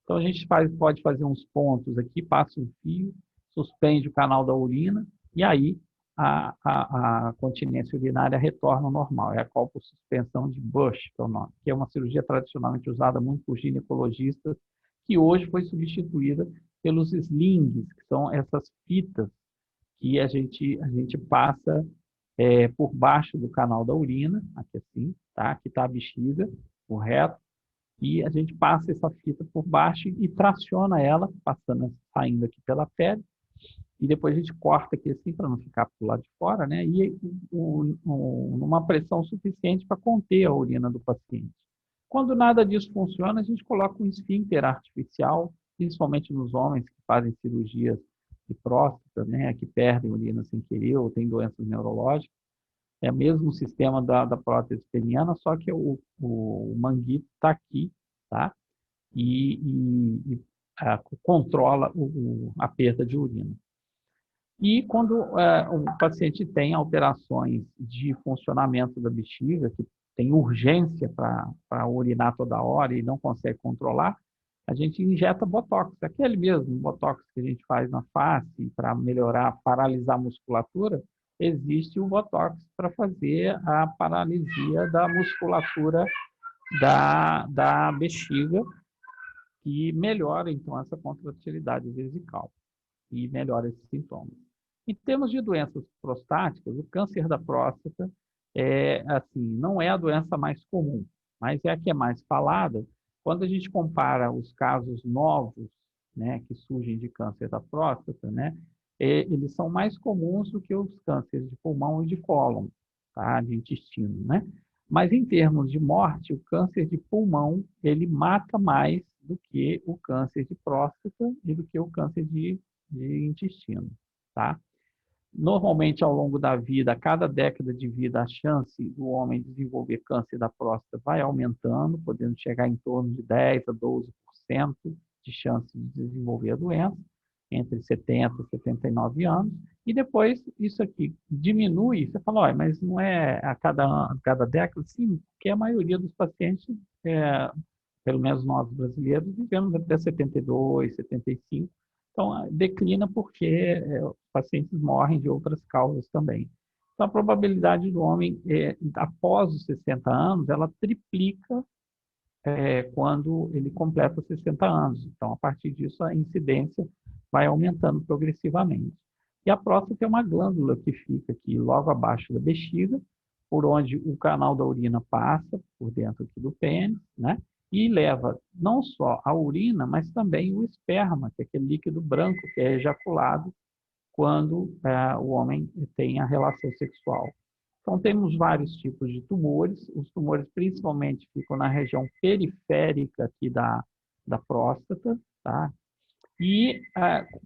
Então a gente pode fazer uns pontos aqui, passa um fio, suspende o canal da urina e aí a continência urinária retorna ao normal. É a colposuspensão de Bush, que é o nome, que é uma cirurgia tradicionalmente usada muito por ginecologistas, que hoje foi substituída pelos slings, que são essas fitas que a gente passa por baixo do canal da urina, aqui assim, tá? Aqui está a bexiga, o reto, E a gente passa essa fita por baixo e traciona ela, saindo aqui pela pele, e depois a gente corta aqui assim para não ficar pro lado de fora, né? E numa pressão suficiente para conter a urina do paciente. Quando nada disso funciona, a gente coloca um esfíncter artificial, principalmente nos homens que fazem cirurgias de próstata, né? Que perdem urina sem querer ou têm doenças neurológicas. É o mesmo sistema da prótese peniana, só que o manguito está aqui, tá? E controla a perda de urina. E quando o paciente tem alterações de funcionamento da bexiga, que tem urgência para urinar toda hora e não consegue controlar, a gente injeta botox, aquele mesmo botox que a gente faz na face para melhorar, paralisar a musculatura. Existe o botox para fazer a paralisia da musculatura da bexiga e melhora, então, essa contratilidade vesical e melhora esses sintomas. Em termos de doenças prostáticas, o câncer da próstata não é a doença mais comum, mas é a que é mais falada. Quando a gente compara os casos novos, né, que surgem de câncer da próstata, né, eles são mais comuns do que os cânceres de pulmão e de cólon, tá? De intestino, né? Mas em termos de morte, o câncer de pulmão, ele mata mais do que o câncer de próstata e do que o câncer de intestino, tá? Normalmente, ao longo da vida, a cada década de vida, a chance do homem desenvolver câncer da próstata vai aumentando, podendo chegar em torno de 10% a 12% de chance de desenvolver a doença, entre 70 e 79 anos, e depois isso aqui diminui. Você fala, olha, mas não é a cada década? Sim, porque a maioria dos pacientes, pelo menos nós brasileiros, vivemos até 72, 75, então declina porque os pacientes morrem de outras causas também. Então a probabilidade do homem, após os 60 anos, ela triplica quando ele completa 60 anos. Então, a partir disso, a incidência vai aumentando progressivamente. E a próstata é uma glândula que fica aqui logo abaixo da bexiga, por onde o canal da urina passa, por dentro aqui do pênis, né? E leva não só a urina, mas também o esperma, que é aquele líquido branco que é ejaculado quando o homem tem a relação sexual. Então, temos vários tipos de tumores. Os tumores principalmente ficam na região periférica aqui da próstata, tá? E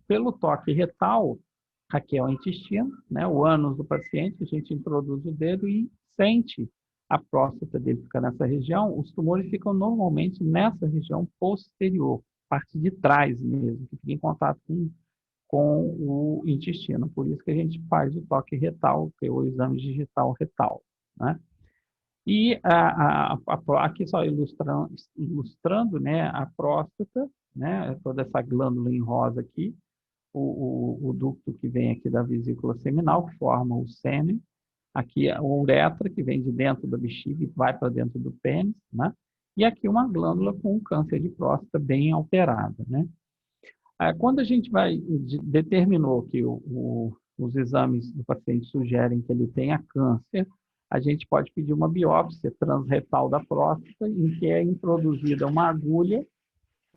pelo toque retal, aqui é o intestino, né? O ânus do paciente, a gente introduz o dedo e sente a próstata dele ficar nessa região. Os tumores ficam normalmente nessa região posterior, parte de trás mesmo, que fica em contato com o intestino. Por isso que a gente faz o toque retal, que é o exame digital retal, né? E aqui só ilustrando, né, a próstata, né, toda essa glândula em rosa aqui, o ducto que vem aqui da vesícula seminal, que forma o sêmen, aqui a uretra, que vem de dentro da bexiga e vai para dentro do pênis, né? E aqui uma glândula com um câncer de próstata bem alterada, né? Quando a gente determinou que os exames do paciente sugerem que ele tenha câncer, a gente pode pedir uma biópsia transretal da próstata, em que é introduzida uma agulha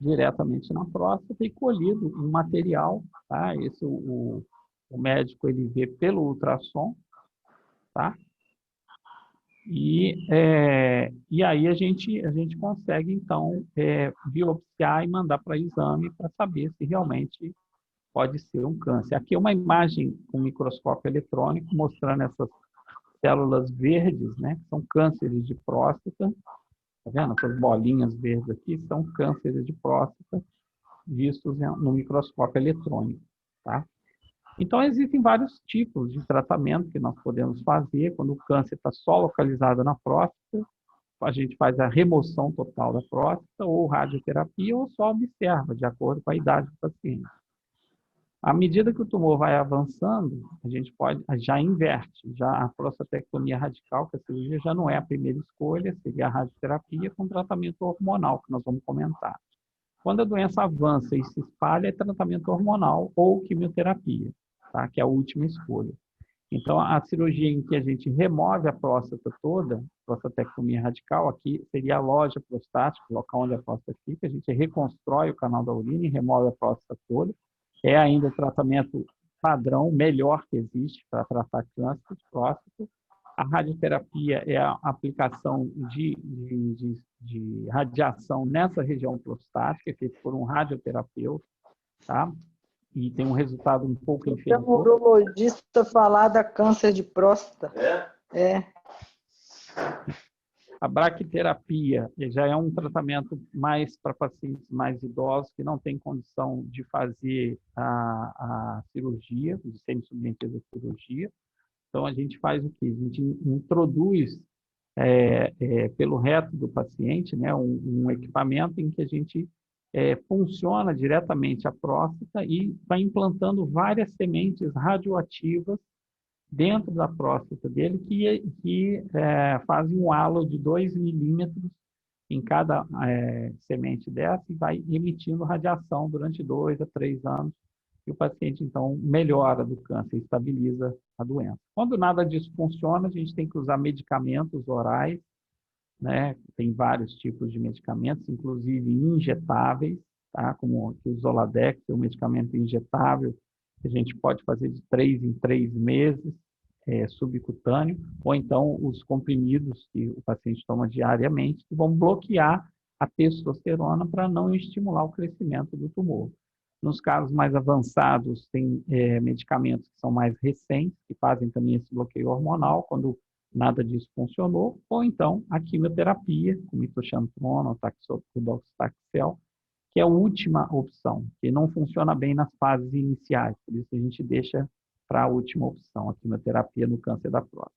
diretamente na próstata e colhido um material, tá? Esse o médico ele vê pelo ultrassom, tá? E aí a gente consegue, então, biopsiar e mandar para exame para saber se realmente pode ser um câncer. Aqui é uma imagem com microscópio eletrônico mostrando essas células verdes, né, que são cânceres de próstata. Tá vendo? Essas bolinhas verdes aqui são cânceres de próstata vistos no microscópio eletrônico, tá? Então, existem vários tipos de tratamento que nós podemos fazer. Quando o câncer está só localizado na próstata, a gente faz a remoção total da próstata, ou radioterapia, ou só observa, de acordo com a idade do paciente. À medida que o tumor vai avançando, a gente já inverte. Já a prostatectomia radical, que a cirurgia já não é a primeira escolha, seria a radioterapia com tratamento hormonal, que nós vamos comentar. Quando a doença avança e se espalha, é tratamento hormonal ou quimioterapia, tá? Que é a última escolha. Então, a cirurgia em que a gente remove a próstata toda, prostatectomia radical, aqui seria a loja prostática, o local onde a próstata fica. A gente reconstrói o canal da urina e remove a próstata toda. É ainda o tratamento padrão, melhor que existe para tratar câncer de próstata. A radioterapia é a aplicação de radiação nessa região prostática, feita por um radioterapeuta, tá? E tem um resultado um pouco inferior. O urologista falar da câncer de próstata. É. A braquiterapia já é um tratamento mais para pacientes mais idosos que não têm condição de fazer a cirurgia, de serem submetidos à cirurgia. Então, a gente faz o quê? A gente introduz pelo reto do paciente, né, um equipamento em que a gente funciona diretamente a próstata e vai implantando várias sementes radioativas dentro da próstata dele que fazem um halo de 2 milímetros em cada semente dessa e vai emitindo radiação durante 2 a 3 anos. E o paciente, então, melhora do câncer, estabiliza a doença. Quando nada disso funciona, a gente tem que usar medicamentos orais, né? Tem vários tipos de medicamentos, inclusive injetáveis, tá? Como o Zoladex, é um medicamento injetável, que a gente pode fazer de 3 em 3 meses, subcutâneo, ou então os comprimidos que o paciente toma diariamente, que vão bloquear a testosterona para não estimular o crescimento do tumor. Nos casos mais avançados, tem medicamentos que são mais recentes, que fazem também esse bloqueio hormonal, quando nada disso funcionou, ou então a quimioterapia, com mitoxantrona, ou docetaxel, que é a última opção, que não funciona bem nas fases iniciais, por isso a gente deixa para a última opção, a quimioterapia no câncer da próstata.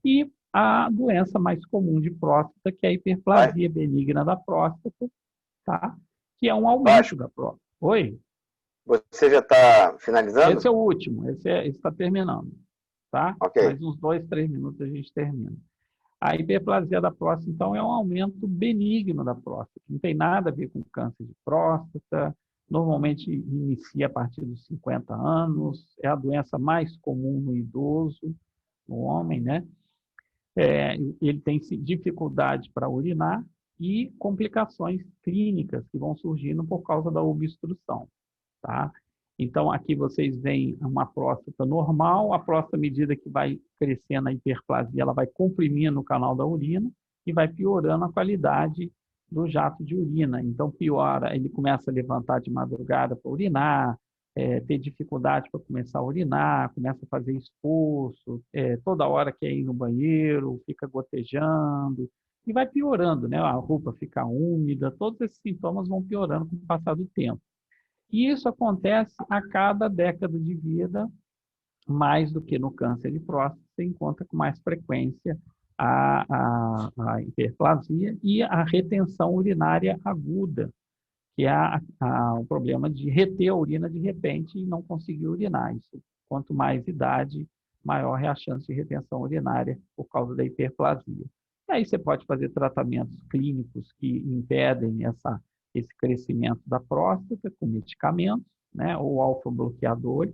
E a doença mais comum de próstata, que é a hiperplasia benigna da próstata, tá? Que é um aumento da próstata. Oi? Você já está finalizando? Esse é o último, esse está terminando, tá? Ok. Mais uns 2, 3 minutos a gente termina. A hiperplasia da próstata, então, é um aumento benigno da próstata, não tem nada a ver com câncer de próstata, normalmente inicia a partir dos 50 anos, é a doença mais comum no idoso, no homem, né? Ele tem dificuldade para urinar e complicações clínicas que vão surgindo por causa da obstrução. Tá? Então, aqui vocês veem uma próstata normal, a próstata, à medida que vai crescendo a hiperplasia, ela vai comprimindo o canal da urina e vai piorando a qualidade do jato de urina. Então, piora, ele começa a levantar de madrugada para urinar, ter dificuldade para começar a urinar, começa a fazer esforço, toda hora quer ir no banheiro, fica gotejando, e vai piorando, né? A roupa fica úmida, todos esses sintomas vão piorando com o passar do tempo. E isso acontece a cada década de vida, mais do que no câncer de próstata, você encontra com mais frequência a hiperplasia e a retenção urinária aguda, que é o problema de reter a urina de repente e não conseguir urinar. Isso, quanto mais idade, maior é a chance de retenção urinária por causa da hiperplasia. E aí você pode fazer tratamentos clínicos que impedem esse crescimento da próstata com medicamentos, né, ou alfa-bloqueadores,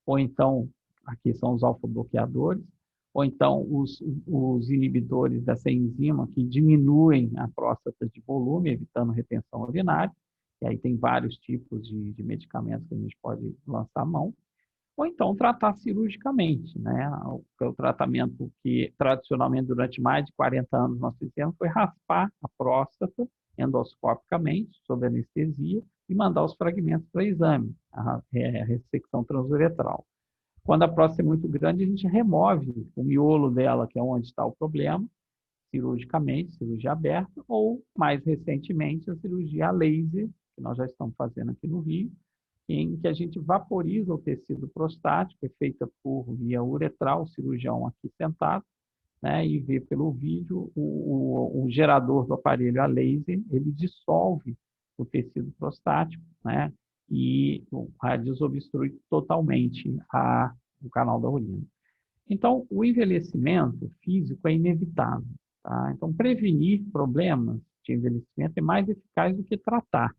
ou então, aqui são os alfa-bloqueadores, ou então os inibidores dessa enzima que diminuem a próstata de volume, evitando retenção urinária, e aí tem vários tipos de medicamentos que a gente pode lançar a mão, ou então tratar cirurgicamente, né? O tratamento que tradicionalmente durante mais de 40 anos nós fizemos foi raspar a próstata endoscopicamente, sob anestesia, e mandar os fragmentos para exame, a ressecção transuretral. Quando a próstata é muito grande, a gente remove o miolo dela, que é onde está o problema, cirurgicamente, cirurgia aberta, ou, mais recentemente, a cirurgia a laser, que nós já estamos fazendo aqui no Rio, em que a gente vaporiza o tecido prostático, é feita por via uretral, o cirurgião aqui sentado, né, e vê pelo vídeo o gerador do aparelho a laser, ele dissolve o tecido prostático, né, e desobstrui totalmente o canal da urina. Então, o envelhecimento físico é inevitável. Tá? Então, prevenir problemas de envelhecimento é mais eficaz do que tratar.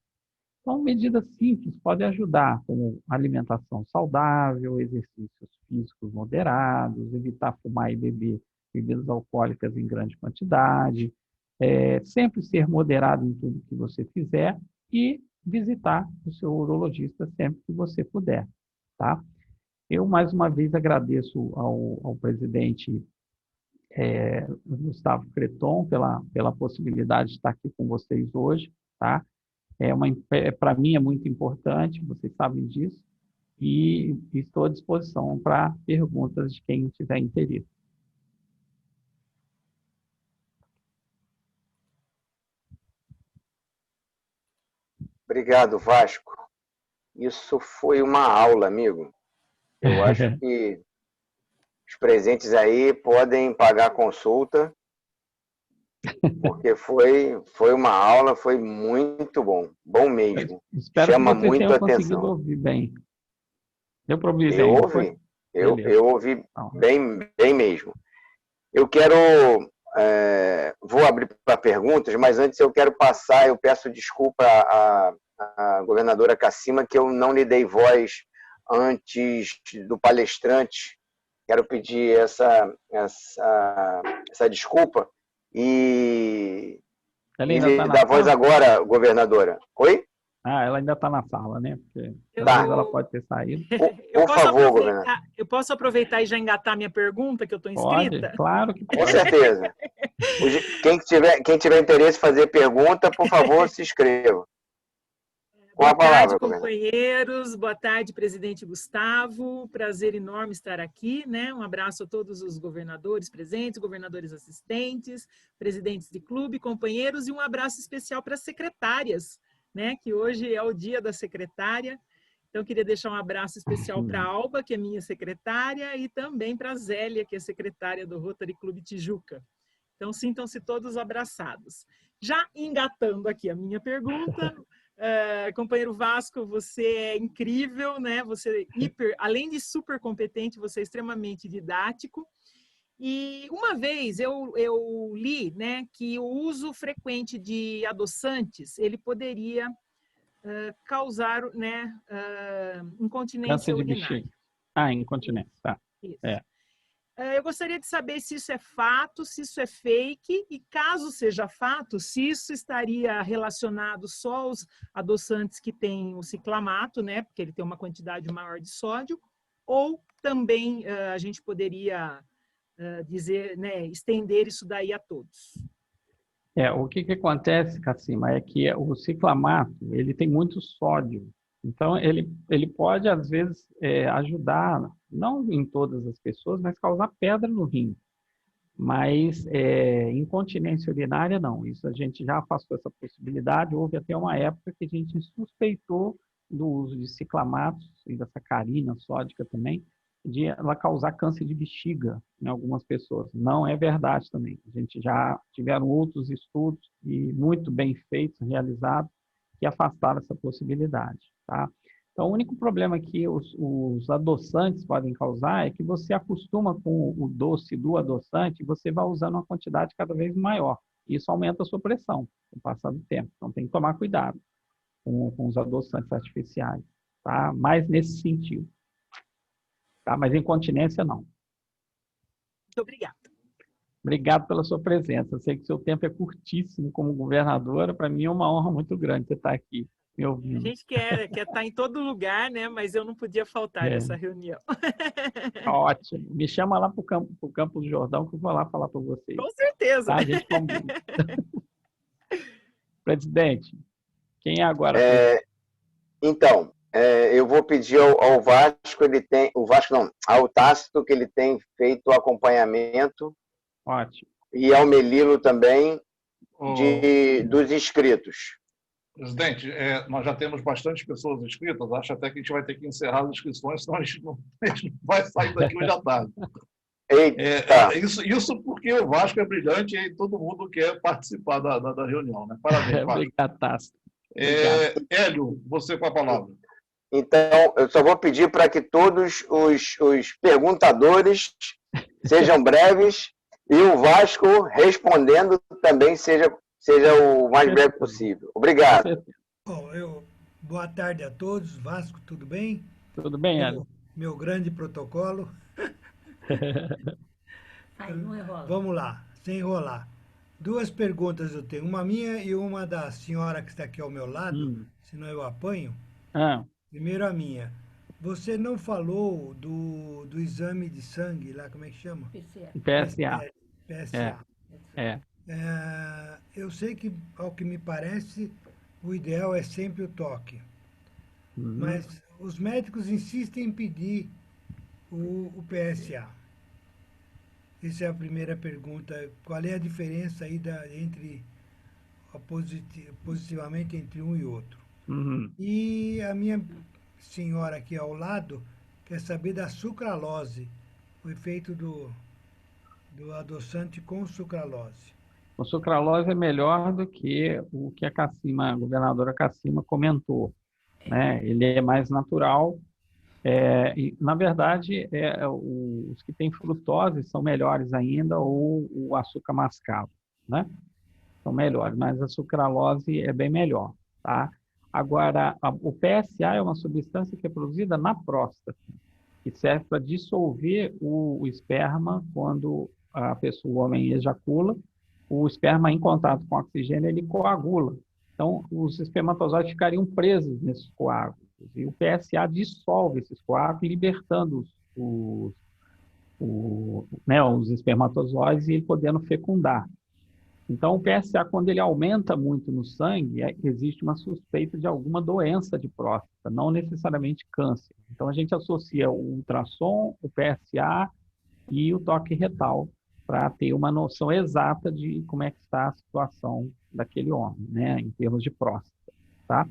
Então, medidas simples podem ajudar, como alimentação saudável, exercícios físicos moderados, evitar fumar e beber bebidas alcoólicas em grande quantidade, sempre ser moderado em tudo que você fizer e visitar o seu urologista sempre que você puder, tá? Eu, mais uma vez, agradeço ao presidente Gustavo Creton pela possibilidade de estar aqui com vocês hoje, tá? Para mim é muito importante, vocês sabem disso, e estou à disposição para perguntas de quem tiver interesse. Obrigado, Vasco. Isso foi uma aula, amigo. Eu acho que os presentes aí podem pagar a consulta, porque foi uma aula, foi muito bom. Bom mesmo. Espero Chama que você muito tenha a conseguido atenção. ouvir bem. Deu para ouvir bem? Eu ouvi. Eu ouvi bem mesmo. Eu quero... vou abrir para perguntas, mas antes eu peço desculpa à governadora Cassima, que eu não lhe dei voz antes do palestrante. Quero pedir essa desculpa e lhe dar voz agora, governadora. Oi? Ela ainda está na sala, né? Porque talvez ela pode ter saído. Por favor, governadora. Eu posso aproveitar e já engatar minha pergunta, que eu estou inscrita? Pode, claro que pode. Com certeza. Quem tiver interesse em fazer pergunta, por favor, se inscreva. Com a palavra, companheiros. Boa tarde, presidente Gustavo. Prazer enorme estar aqui, né? Um abraço a todos os governadores presentes, governadores assistentes, presidentes de clube, companheiros, e um abraço especial para as secretárias, né? Que hoje é o dia da secretária. Então, queria deixar um abraço especial para a Alba, que é minha secretária, e também para a Zélia, que é secretária do Rotary Clube Tijuca. Então, sintam-se todos abraçados. Já engatando aqui a minha pergunta... companheiro Vasco, você é incrível, né? Você além de super competente, você é extremamente didático. E uma vez eu li, né, que o uso frequente de adoçantes ele poderia causar, né, incontinência urinária. Incontinência, tá. Isso. Eu gostaria de saber se isso é fato, se isso é fake, e caso seja fato, se isso estaria relacionado só aos adoçantes que têm o ciclamato, né, porque ele tem uma quantidade maior de sódio, ou também a gente poderia dizer, né, estender isso daí a todos. O que acontece, Cassima, é que o ciclamato ele tem muito sódio. Então, ele pode, às vezes, ajudar, não em todas as pessoas, mas causar pedra no rim. Mas incontinência urinária, não. Isso a gente já afastou essa possibilidade. Houve até uma época que a gente suspeitou do uso de ciclamatos e da sacarina sódica também, de ela causar câncer de bexiga em algumas pessoas. Não é verdade também. A gente já tiveram outros estudos, e muito bem feitos, realizados, que afastaram essa possibilidade. Tá? Então, o único problema que os adoçantes podem causar é que você acostuma com o doce do adoçante e você vai usando uma quantidade cada vez maior. Isso aumenta a sua pressão com o passar do tempo. Então, tem que tomar cuidado com os adoçantes artificiais. Tá? Mais nesse sentido. Tá? Mas incontinência, não. Muito obrigada. Obrigado pela sua presença. Eu sei que o seu tempo é curtíssimo como governadora. Para mim é uma honra muito grande você estar aqui me ouvindo. A gente quer estar em todo lugar, né? Mas eu não podia faltar nessa reunião. Ótimo. Me chama lá para o Campo do Jordão que eu vou lá falar para vocês. Com certeza. Tá? A gente combina. Presidente, quem é agora? Então, eu vou pedir ao Vasco, ao Tácito, que ele tem feito o acompanhamento. Ótimo. E ao Melilo também, dos inscritos. Presidente, nós já temos bastante pessoas inscritas, acho até que a gente vai ter que encerrar as inscrições, senão a gente não vai sair daqui hoje à tarde. Isso porque o Vasco é brilhante e todo mundo quer participar da reunião. Né? Parabéns, Vasco. Obrigado, Tássio. Hélio, você com a palavra. Então, eu só vou pedir para que todos os perguntadores sejam breves e o Vasco respondendo também seja o mais breve possível. Obrigado. Bom, boa tarde a todos. Vasco, tudo bem? Tudo bem, Hélio. Meu grande protocolo. não enrola. Vamos lá, sem enrolar. Duas perguntas eu tenho, uma minha e uma da senhora que está aqui ao meu lado, senão eu apanho. Primeiro a minha. Você não falou do exame de sangue lá, como é que chama? PSA. PSA. Eu sei que, ao que me parece, o ideal é sempre o toque. Mas os médicos insistem em pedir o PSA. Essa é a primeira pergunta. Qual é a diferença aí positivamente entre um e outro? E a minha senhora aqui ao lado quer saber da sucralose, o efeito do adoçante com sucralose. O sucralose é melhor do que o que a governadora Cassima comentou, né? Ele é mais natural. E, na verdade, os que têm frutose são melhores ainda, ou o açúcar mascavo, né? São melhores, mas a sucralose é bem melhor, tá? Agora, o PSA é uma substância que é produzida na próstata, que serve para dissolver o esperma quando o homem ejacula. O esperma, em contato com o oxigênio, ele coagula. Então, os espermatozoides ficariam presos nesses coágulos. E o PSA dissolve esses coágulos, libertando os espermatozoides e ele podendo fecundar. Então, o PSA, quando ele aumenta muito no sangue, existe uma suspeita de alguma doença de próstata, não necessariamente câncer. Então, a gente associa o ultrassom, o PSA e o toque retal para ter uma noção exata de como é que está a situação daquele homem, né, em termos de próstata, tá?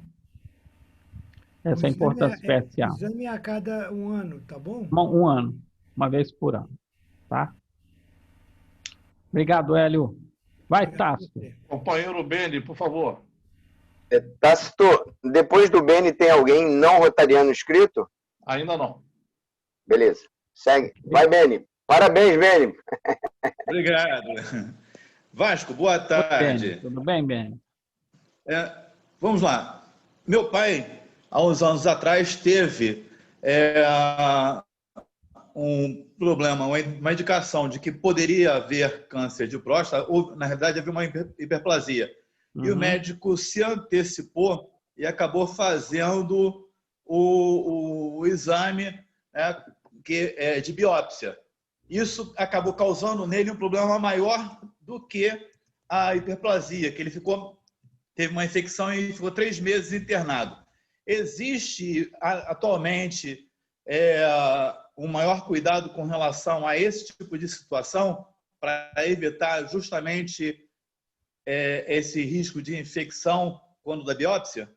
Essa é a importância do PSA. O exame é a cada um ano, tá bom? Um ano, uma vez por ano, tá? Obrigado, Hélio. Vai, Tácito. Companheiro Beni, por favor. Tácito, depois do Beni tem alguém não rotariano inscrito? Ainda não. Beleza, segue. Vai, Beni. Parabéns, Beni. Obrigado. Vasco, boa tarde. Tudo bem, Beni? Vamos lá. Meu pai, há uns anos atrás, teve um problema, uma indicação de que poderia haver câncer de próstata, ou, na realidade, havia uma hiperplasia. E o médico se antecipou e acabou fazendo o exame de biópsia. Isso acabou causando nele um problema maior do que a hiperplasia, que ele teve uma infecção e ficou 3 meses internado. Existe atualmente um maior cuidado com relação a esse tipo de situação para evitar justamente esse risco de infecção quando da biópsia?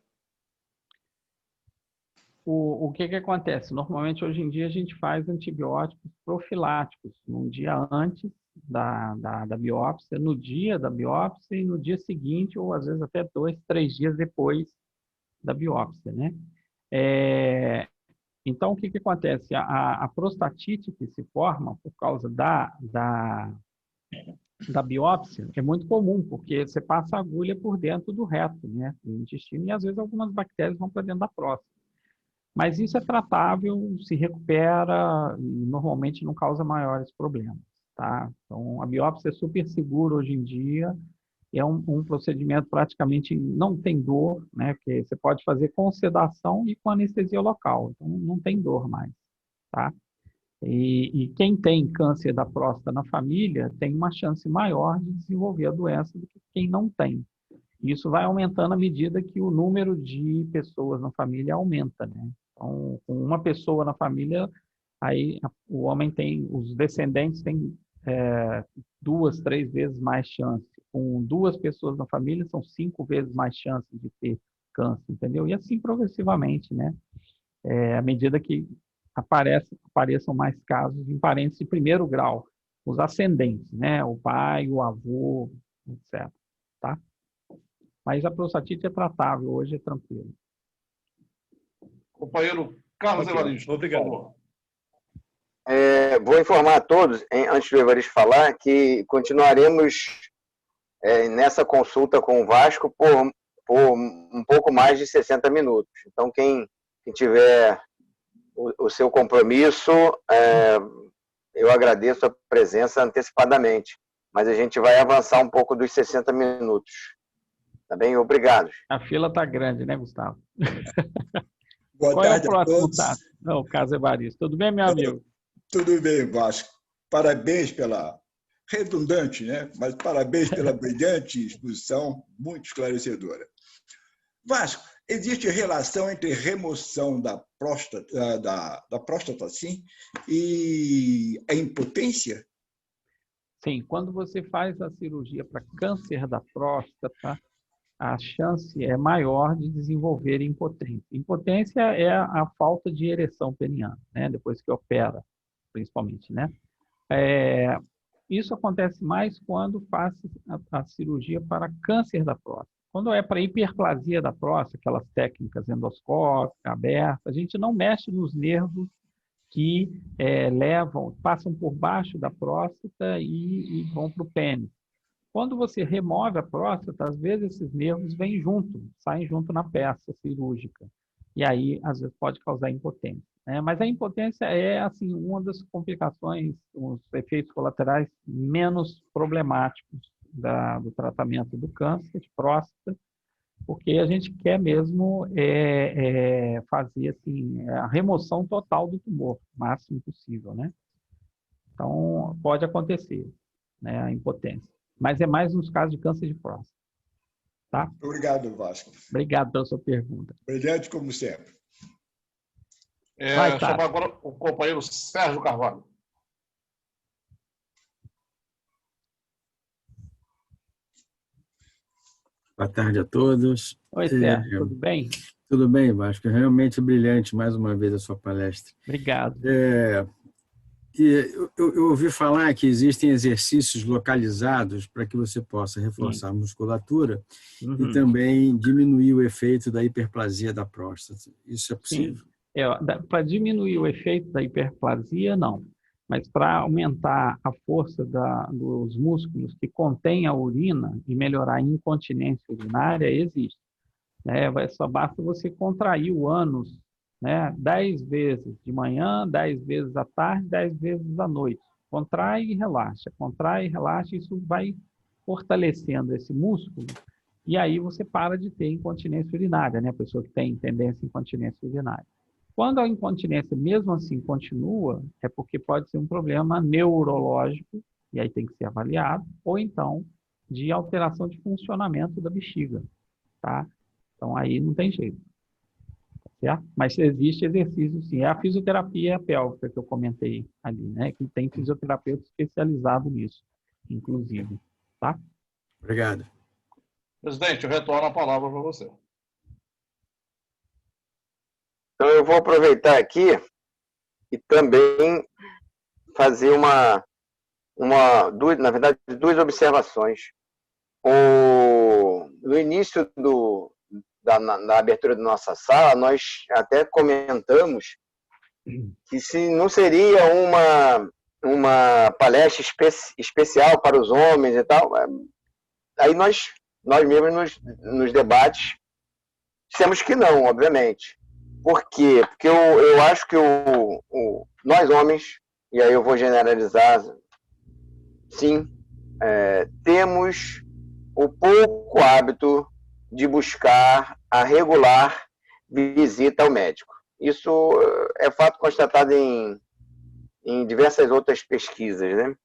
O que acontece? Normalmente, hoje em dia, a gente faz antibióticos profiláticos num dia antes da biópsia, no dia da biópsia e no dia seguinte, ou às vezes até 2, 3 dias depois da biópsia, né? Então, o que acontece? A prostatite que se forma por causa da biópsia é muito comum, porque você passa a agulha por dentro do reto, né? Do intestino, e às vezes algumas bactérias vão para dentro da próstata. Mas isso é tratável, se recupera e normalmente não causa maiores problemas, tá? Então, a biópsia é super segura hoje em dia, é um procedimento praticamente não tem dor, né? Porque você pode fazer com sedação e com anestesia local, então não tem dor mais, tá? E quem tem câncer da próstata na família tem uma chance maior de desenvolver a doença do que quem não tem. Isso vai aumentando à medida que o número de pessoas na família aumenta, né? Então, com uma pessoa na família, aí o homem os descendentes têm 2, 3 vezes mais chance. Com 2 pessoas na família, são 5 vezes mais chance de ter câncer, entendeu? E assim progressivamente, né? À medida que apareçam mais casos em parentes de primeiro grau, os ascendentes, né? O pai, o avô, etc. Tá? Mas a prostatite é tratável, hoje é tranquilo. Companheiro Carlos Evaristo, obrigado. Vou informar a todos, antes do Evaristo falar, que continuaremos nessa consulta com o Vasco por um pouco mais de 60 minutos. Então, quem tiver o seu compromisso, eu agradeço a presença antecipadamente, mas a gente vai avançar um pouco dos 60 minutos. Tá bem? Obrigado. A fila está grande, né, Gustavo? Boa Qual tarde é o próximo, a todos. Tato? Não, o caso Evaristo. Tudo bem, meu amigo? Tudo bem, Vasco. Parabéns pela redundante, né? Mas parabéns pela brilhante exposição, muito esclarecedora. Vasco, existe relação entre remoção da próstata, sim, e a impotência? Sim, quando você faz a cirurgia para câncer da próstata, a chance é maior de desenvolver impotência. Impotência é a falta de ereção peniana, né? Depois que opera, principalmente, né? Isso acontece mais quando faz a cirurgia para câncer da próstata. Quando é para hiperplasia da próstata, aquelas técnicas endoscópicas, abertas, a gente não mexe nos nervos que passam por baixo da próstata e vão para o pênis. Quando você remove a próstata, às vezes esses nervos vêm junto, saem junto na peça cirúrgica. E aí, às vezes, pode causar impotência. Mas a impotência é, assim, uma das complicações, os efeitos colaterais menos problemáticos do tratamento do câncer de próstata, porque a gente quer mesmo fazer assim, a remoção total do tumor, o máximo possível, né? Então, pode acontecer, né, a impotência. Mas é mais nos casos de câncer de próstata. Tá? Obrigado, Vasco. Obrigado pela sua pergunta. Brilhante como sempre. Chamar agora o companheiro Sérgio Carvalho. Boa tarde a todos. Oi, Sérgio, tudo bem? Tudo bem, Vasco. Realmente brilhante, mais uma vez, a sua palestra. Obrigado. Eu ouvi falar que existem exercícios localizados para que você possa reforçar a musculatura e também diminuir o efeito da hiperplasia da próstata. Isso é possível? Para diminuir o efeito da hiperplasia, não. Mas para aumentar a força dos músculos que contêm a urina e melhorar a incontinência urinária, existe. Só basta você contrair o ânus, 10 vezes de manhã, 10 vezes à tarde, 10 vezes à noite. Contrai e relaxa, isso vai fortalecendo esse músculo e aí você para de ter incontinência urinária, a pessoa que tem tendência à incontinência urinária. Quando a incontinência mesmo assim continua, é porque pode ser um problema neurológico, e aí tem que ser avaliado, ou então de alteração de funcionamento da bexiga, tá? Então aí não tem jeito. Certo? Mas existe exercício, sim. É a fisioterapia pélvica que eu comentei ali, que tem fisioterapeuta especializado nisso, inclusive. Tá? Obrigado. Presidente, eu retorno a palavra para você. Então, eu vou aproveitar aqui e também fazer na verdade, duas observações. No início da abertura da nossa sala, nós até comentamos que se não seria uma palestra especial para os homens e tal, aí nós mesmos nos debates dissemos que não, obviamente. Por quê? Porque eu acho que nós homens, e aí eu vou generalizar, sim, temos o pouco hábito de buscar a regular visita ao médico. Isso é fato constatado em diversas outras pesquisas, né?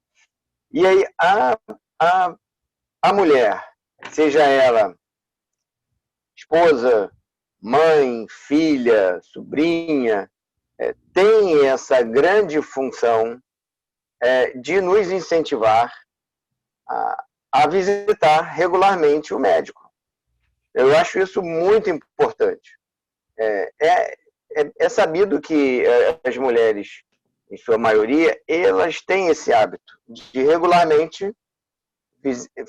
E aí a mulher, seja ela esposa, mãe, filha, sobrinha, tem essa grande função de nos incentivar a visitar regularmente o médico. Eu acho isso muito importante. É sabido que as mulheres, em sua maioria, elas têm esse hábito de regularmente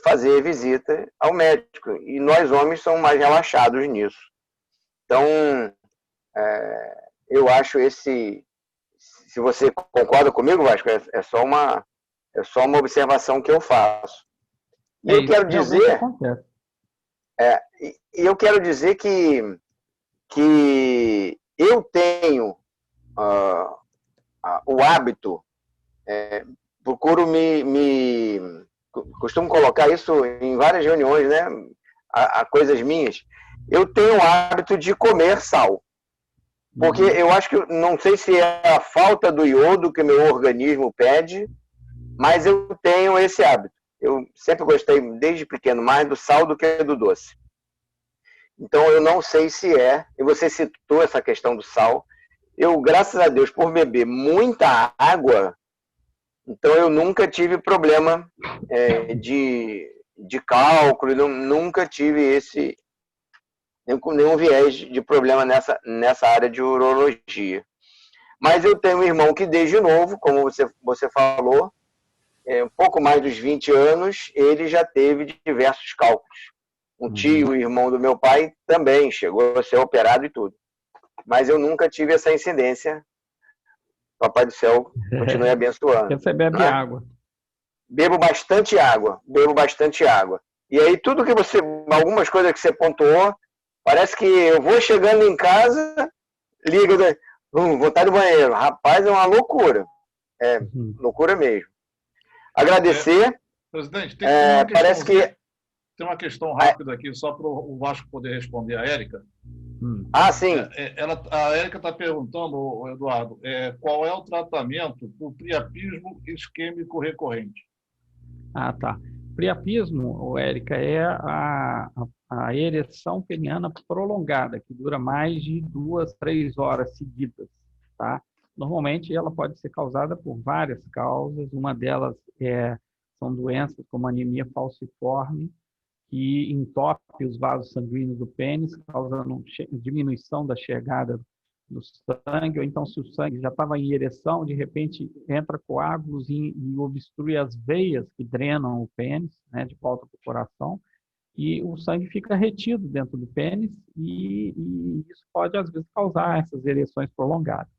fazer visita ao médico. E nós, homens, somos mais relaxados nisso. Então, eu acho se você concorda comigo, Vasco, é só uma observação que eu faço. E eu quero dizer... eu quero dizer que eu tenho o hábito procuro costumo colocar isso em várias reuniões, né? A coisas minhas. Eu tenho o hábito de comer sal. Porque eu acho que, não sei se é a falta do iodo que meu organismo pede, mas eu tenho esse hábito. Eu sempre gostei, desde pequeno, mais do sal do que do doce. Então, eu não sei se é, e você citou essa questão do sal, eu, graças a Deus, por beber muita água, então eu nunca tive problema de cálculo, nunca tive nenhum viés de problema nessa área de urologia. Mas eu tenho um irmão que, desde novo, como você falou, um pouco mais dos 20 anos, ele já teve diversos cálculos. Um tio, irmão do meu pai, também chegou a ser operado e tudo. Mas eu nunca tive essa incidência. Papai do céu continue abençoando. Você bebe água. Bebo bastante água. E aí, algumas coisas que você pontuou, parece que eu vou chegando em casa, ligo, vontade do banheiro. Rapaz, é uma loucura. Loucura mesmo. Agradecer. Presidente, tem uma questão rápida aqui, só para o Vasco poder responder a Érica. Sim. A Érica está perguntando, Eduardo, qual é o tratamento para o priapismo isquêmico recorrente? Tá. Priapismo, Érica, é a ereção peniana prolongada, que dura mais de 2, 3 horas seguidas, tá? Normalmente, ela pode ser causada por várias causas. Uma delas são doenças como anemia falciforme, que entope os vasos sanguíneos do pênis, causando diminuição da chegada do sangue, ou então se o sangue já estava em ereção, de repente entra coágulos e obstrui as veias que drenam o pênis, né, de volta para o coração, e o sangue fica retido dentro do pênis e isso pode, às vezes, causar essas ereções prolongadas.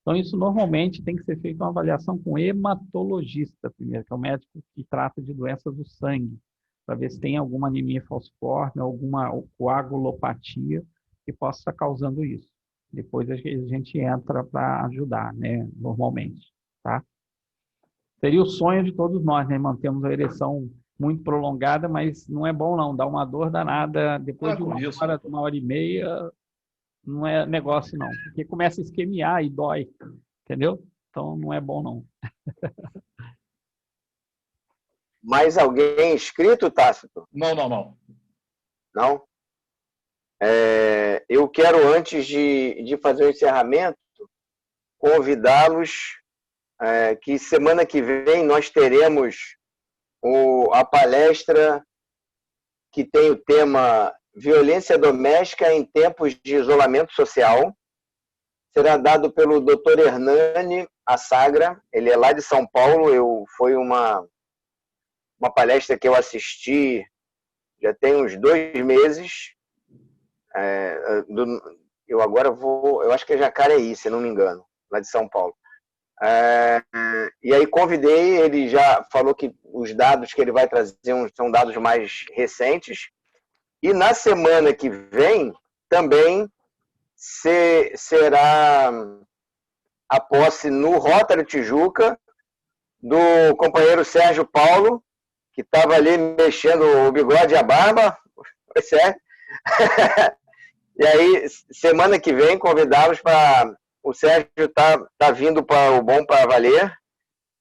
Então, isso normalmente tem que ser feito uma avaliação com hematologista primeiro, que é o médico que trata de doenças do sangue, para ver se tem alguma anemia falciforme, alguma coagulopatia que possa estar causando isso. Depois a gente entra para ajudar, né, normalmente, tá? Seria o sonho de todos nós, né, mantermos a ereção muito prolongada, mas não é bom não, dá uma dor danada depois de uma hora e meia, não é negócio não, porque começa a isquemiar e dói, entendeu? Então não é bom não. Mais alguém inscrito, Tácito? Não. Não? Eu quero, antes de fazer o encerramento, convidá-los que semana que vem nós teremos a palestra que tem o tema Violência Doméstica em Tempos de Isolamento Social. Será dado pelo Dr. Hernani Assagra, ele é lá de São Paulo, foi uma palestra que eu assisti já tem uns 2 meses. Eu acho que é Jacareí, se não me engano, lá de São Paulo. E aí convidei, ele já falou que os dados que ele vai trazer são dados mais recentes. E na semana que vem também será a posse no Rotary Tijuca do companheiro Sérgio Paulo, que estava ali mexendo o bigode e a barba. Pois é. E aí, semana que vem, convidá-los para... O Sérgio tá vindo para o Bom para Valer,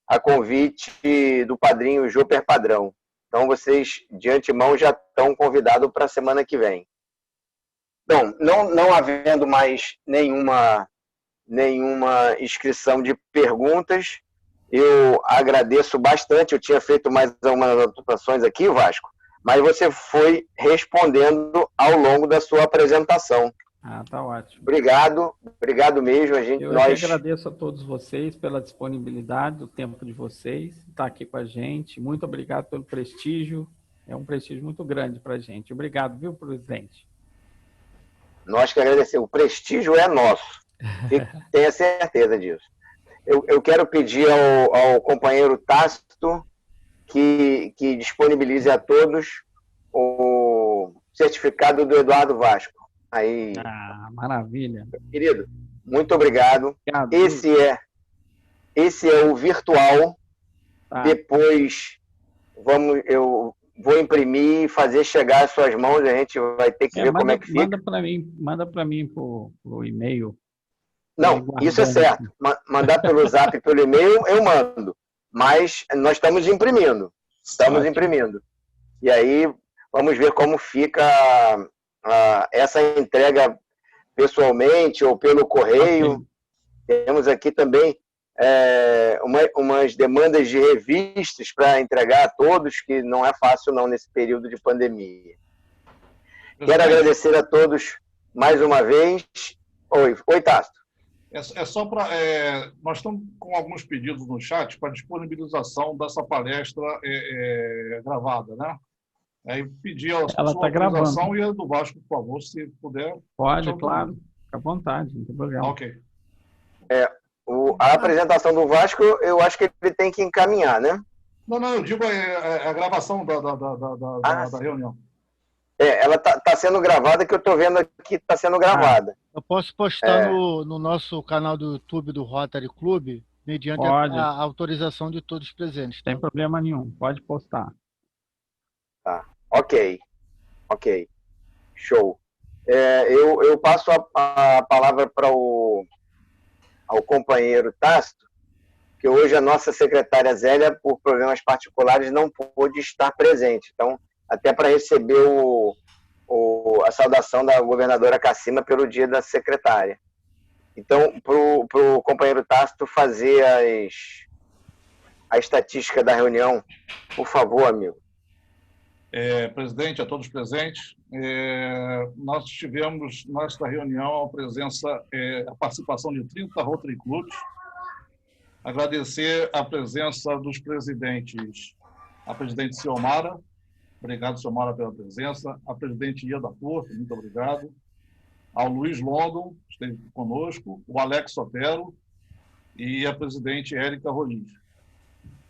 a convite do padrinho Joper Padrão. Então, vocês, de antemão, já estão convidados para a semana que vem. Então, não havendo mais nenhuma inscrição de perguntas, eu agradeço bastante. Eu tinha feito mais algumas anotações aqui, Vasco, mas você foi respondendo ao longo da sua apresentação. Tá ótimo. Obrigado mesmo. Eu agradeço a todos vocês pela disponibilidade do tempo de vocês, estar aqui com a gente. Muito obrigado pelo prestígio. É um prestígio muito grande para a gente. Obrigado, viu, presidente? Nós que agradecemos. O prestígio é nosso. Tenha certeza disso. Eu quero pedir ao companheiro Tácito que disponibilize a todos o certificado do Eduardo Vasco. Aí, maravilha. Querido, muito obrigado. Esse Esse é o virtual. Tá. Depois eu vou imprimir e fazer chegar às suas mãos. A gente vai ter que ver como é que fica. Manda para mim pro e-mail. Não, isso é certo. Mandar pelo Zap e pelo e-mail, eu mando. Mas nós estamos imprimindo. E aí, vamos ver como fica essa entrega pessoalmente ou pelo correio. Temos aqui também umas demandas de revistas para entregar a todos, que não é fácil não nesse período de pandemia. Quero agradecer a todos mais uma vez. Oi, Tasto. É só para... nós estamos com alguns pedidos no chat para disponibilização dessa palestra gravada, né? Aí pedir a sua autorização e a do Vasco, por favor, se puder. Pode, claro. Fica à vontade, não tem problema. Ok. A apresentação do Vasco, eu acho que ele tem que encaminhar, né? Não, eu digo a gravação da reunião. Ela está sendo gravada, que eu estou vendo aqui que está sendo gravada. Eu posso postar no nosso canal do YouTube do Rotary Club, mediante a autorização de todos os presentes. Sem problema nenhum, pode postar. Tá, ok. Show. Eu passo a palavra para ao companheiro Tasto, que hoje a nossa secretária Zélia, por problemas particulares, não pôde estar presente. Então, até para receber a saudação da governadora Cassima pelo dia da secretária. Então, para o companheiro Tasto fazer a estatística da reunião, por favor, amigo. Presidente, a todos presentes, nós tivemos nesta reunião a participação de 30 Rotary Clubs. Agradecer a presença dos presidentes, a presidente Ciomara, obrigado, Ciomara, pela presença, a presidente Ieda Porto, muito obrigado, ao Luiz London, que esteve conosco, o Alex Sotero e a presidente Érica Roliz.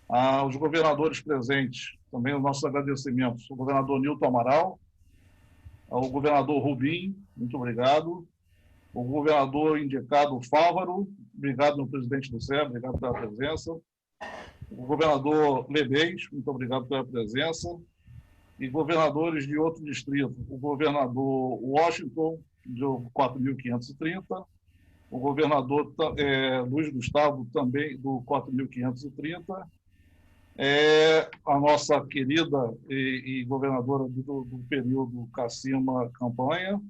Aos governadores presentes, também os nossos agradecimentos, o governador Nilton Amaral, ao governador Rubim, muito obrigado, o governador indicado Fávaro, obrigado, meu presidente do SEB, obrigado pela presença, o governador Lebez, muito obrigado pela presença, e governadores de outro distrito, o governador Washington, do 4.530, o governador Luiz Gustavo, também do 4.530, a nossa querida e governadora do período Cassima Campanha,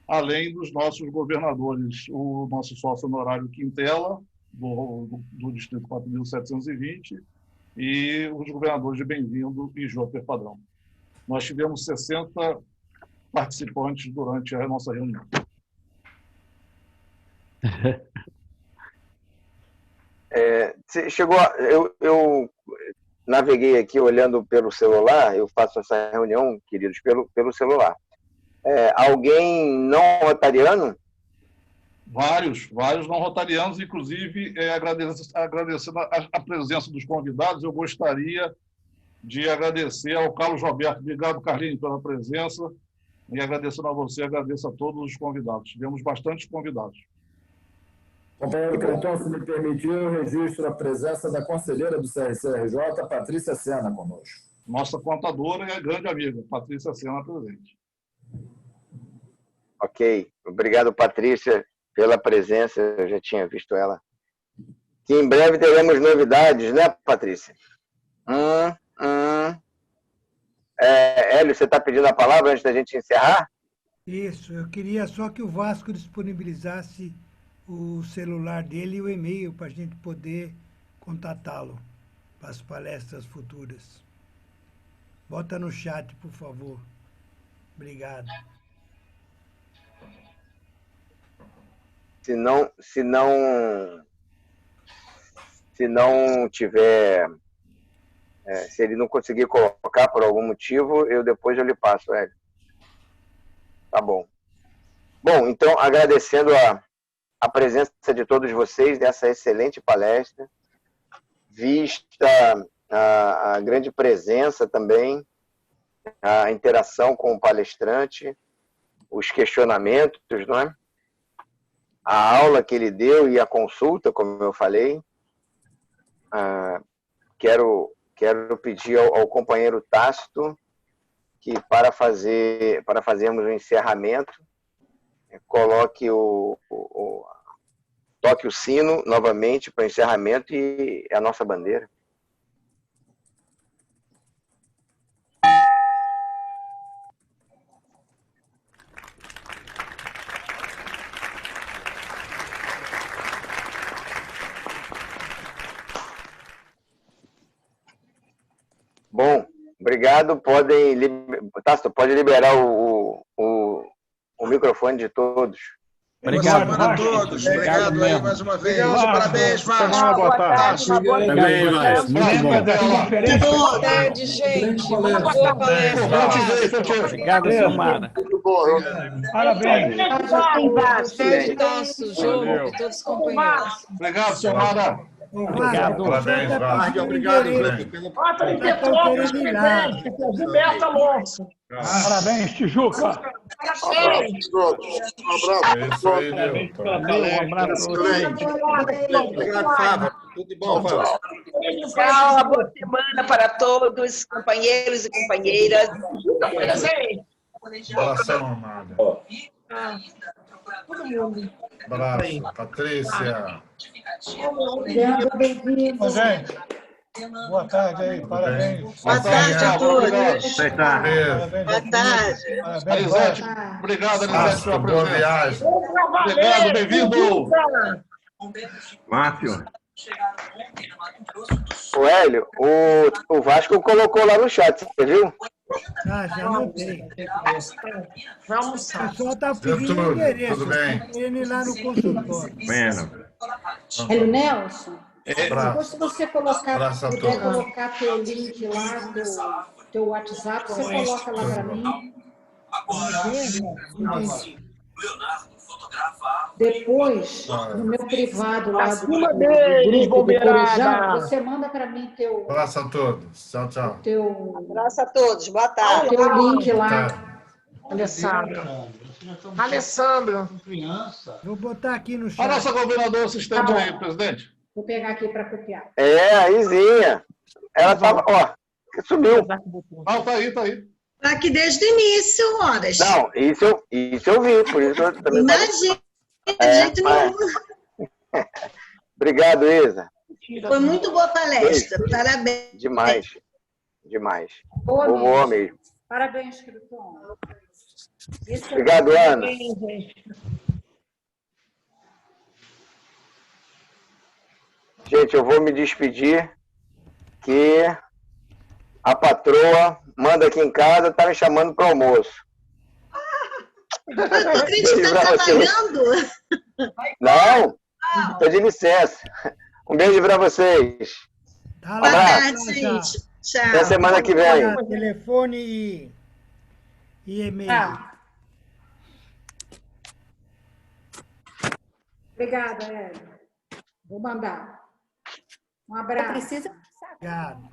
além dos nossos governadores, o nosso sócio honorário Quintela, do distrito 4.720, e os governadores de Bem-vindo e Joper Padrão. Nós tivemos 60 participantes durante a nossa reunião. Eu naveguei aqui olhando pelo celular, eu faço essa reunião, queridos, pelo celular. Alguém não rotariano? Vários não rotarianos, inclusive agradecendo a presença dos convidados, eu gostaria de agradecer ao Carlos Roberto. Obrigado, Carlinhos, pela presença. E agradecendo a você, agradeço a todos os convidados. Tivemos bastantes convidados. Companheiro Creton, se me permitir, eu registro a presença da conselheira do CRCRJ, Patrícia Sena, conosco. Nossa contadora e a grande amiga, Patrícia Sena, presente. Ok. Obrigado, Patrícia, pela presença. Eu já tinha visto ela. Que em breve teremos novidades, né, Patrícia? Hélio, você está pedindo a palavra antes da gente encerrar? Isso, eu queria só que o Vasco disponibilizasse o celular dele e o e-mail para a gente poder contatá-lo para as palestras futuras. Bota no chat, por favor. Obrigado. Se não tiver... se ele não conseguir colocar por algum motivo, depois eu lhe passo, Hélio. Tá bom. Bom, então, agradecendo a presença de todos vocês nessa excelente palestra, vista a grande presença também, a interação com o palestrante, os questionamentos, não é? A aula que ele deu e a consulta, como eu falei, quero pedir ao companheiro Tácito que, para fazermos o encerramento, toque o sino novamente para o encerramento e a nossa bandeira. Bom, obrigado. Tácito, pode liberar o microfone de todos. Obrigado, boa semana a todos. Obrigado aí mais uma vez. Parabéns, Vasco. Boa tarde. Boa tarde, gente. Muito boa palestra. Obrigado, Silmara. Parabéns. Boa tarde, Tasso, João, todos os companheiros. Obrigado, Silmara. Obrigado. Parabéns, Vasco. Obrigado, Gilberto Alonso. Parabéns, Tijuca. Parabéns. Um abraço. Um abraço. Obrigado, Fábio. Tudo de bom, Fábio. Tchau, boa semana para todos, companheiros e companheiras. Abração, amada. Todo mundo. Abraço, Patrícia. Ô, gente, boa tarde aí, parabéns. Boa tarde a todos. Boa tarde. Arizete, obrigado, Arizete, pela Boa presença. viagem. Obrigado, bem-vindo. Márcio. O Hélio, o Vasco colocou lá no chat, você viu? Já notei. Vamos O pessoal está pedindo tudo, endereço. tudo bem. Está querendo ir lá no consultório. Bueno. Hélio Nelson, Abraço. depois se você puder Abraço a todos. colocar teu link lá, teu WhatsApp, você coloca lá para mim. Depois, no meu privado lá do grupo do Corujão, você manda para mim teu Abraço a todos. Tchau, tchau. Abraço a todos. Boa tarde. teu link Boa lá, tarde. Alessandro. Alessandro. Vou botar aqui no A chat. nossa governadora assistente aí, presidente. Vou pegar aqui para copiar. A Izinha. Ela tava, sumiu. Ah, tá aí, tá aí. Tá aqui desde o início, horas. Não, isso eu vi, por isso eu também Imagina, de jeito nenhum. Obrigado, Isa. Foi muito boa a palestra. Parabéns. Demais. Boa mesmo. Parabéns, Criton. Obrigado, Ana. Gente, eu vou me despedir, que a patroa manda aqui em casa, tá me chamando para o almoço. A gente está trabalhando. Não, estou de licença. Um beijo para vocês. Tá Boa lá. tarde, gente. Tchau. Até semana que vem. Telefone e e-mail. Obrigada, Hélio. Vou mandar. Um abraço. Obrigado.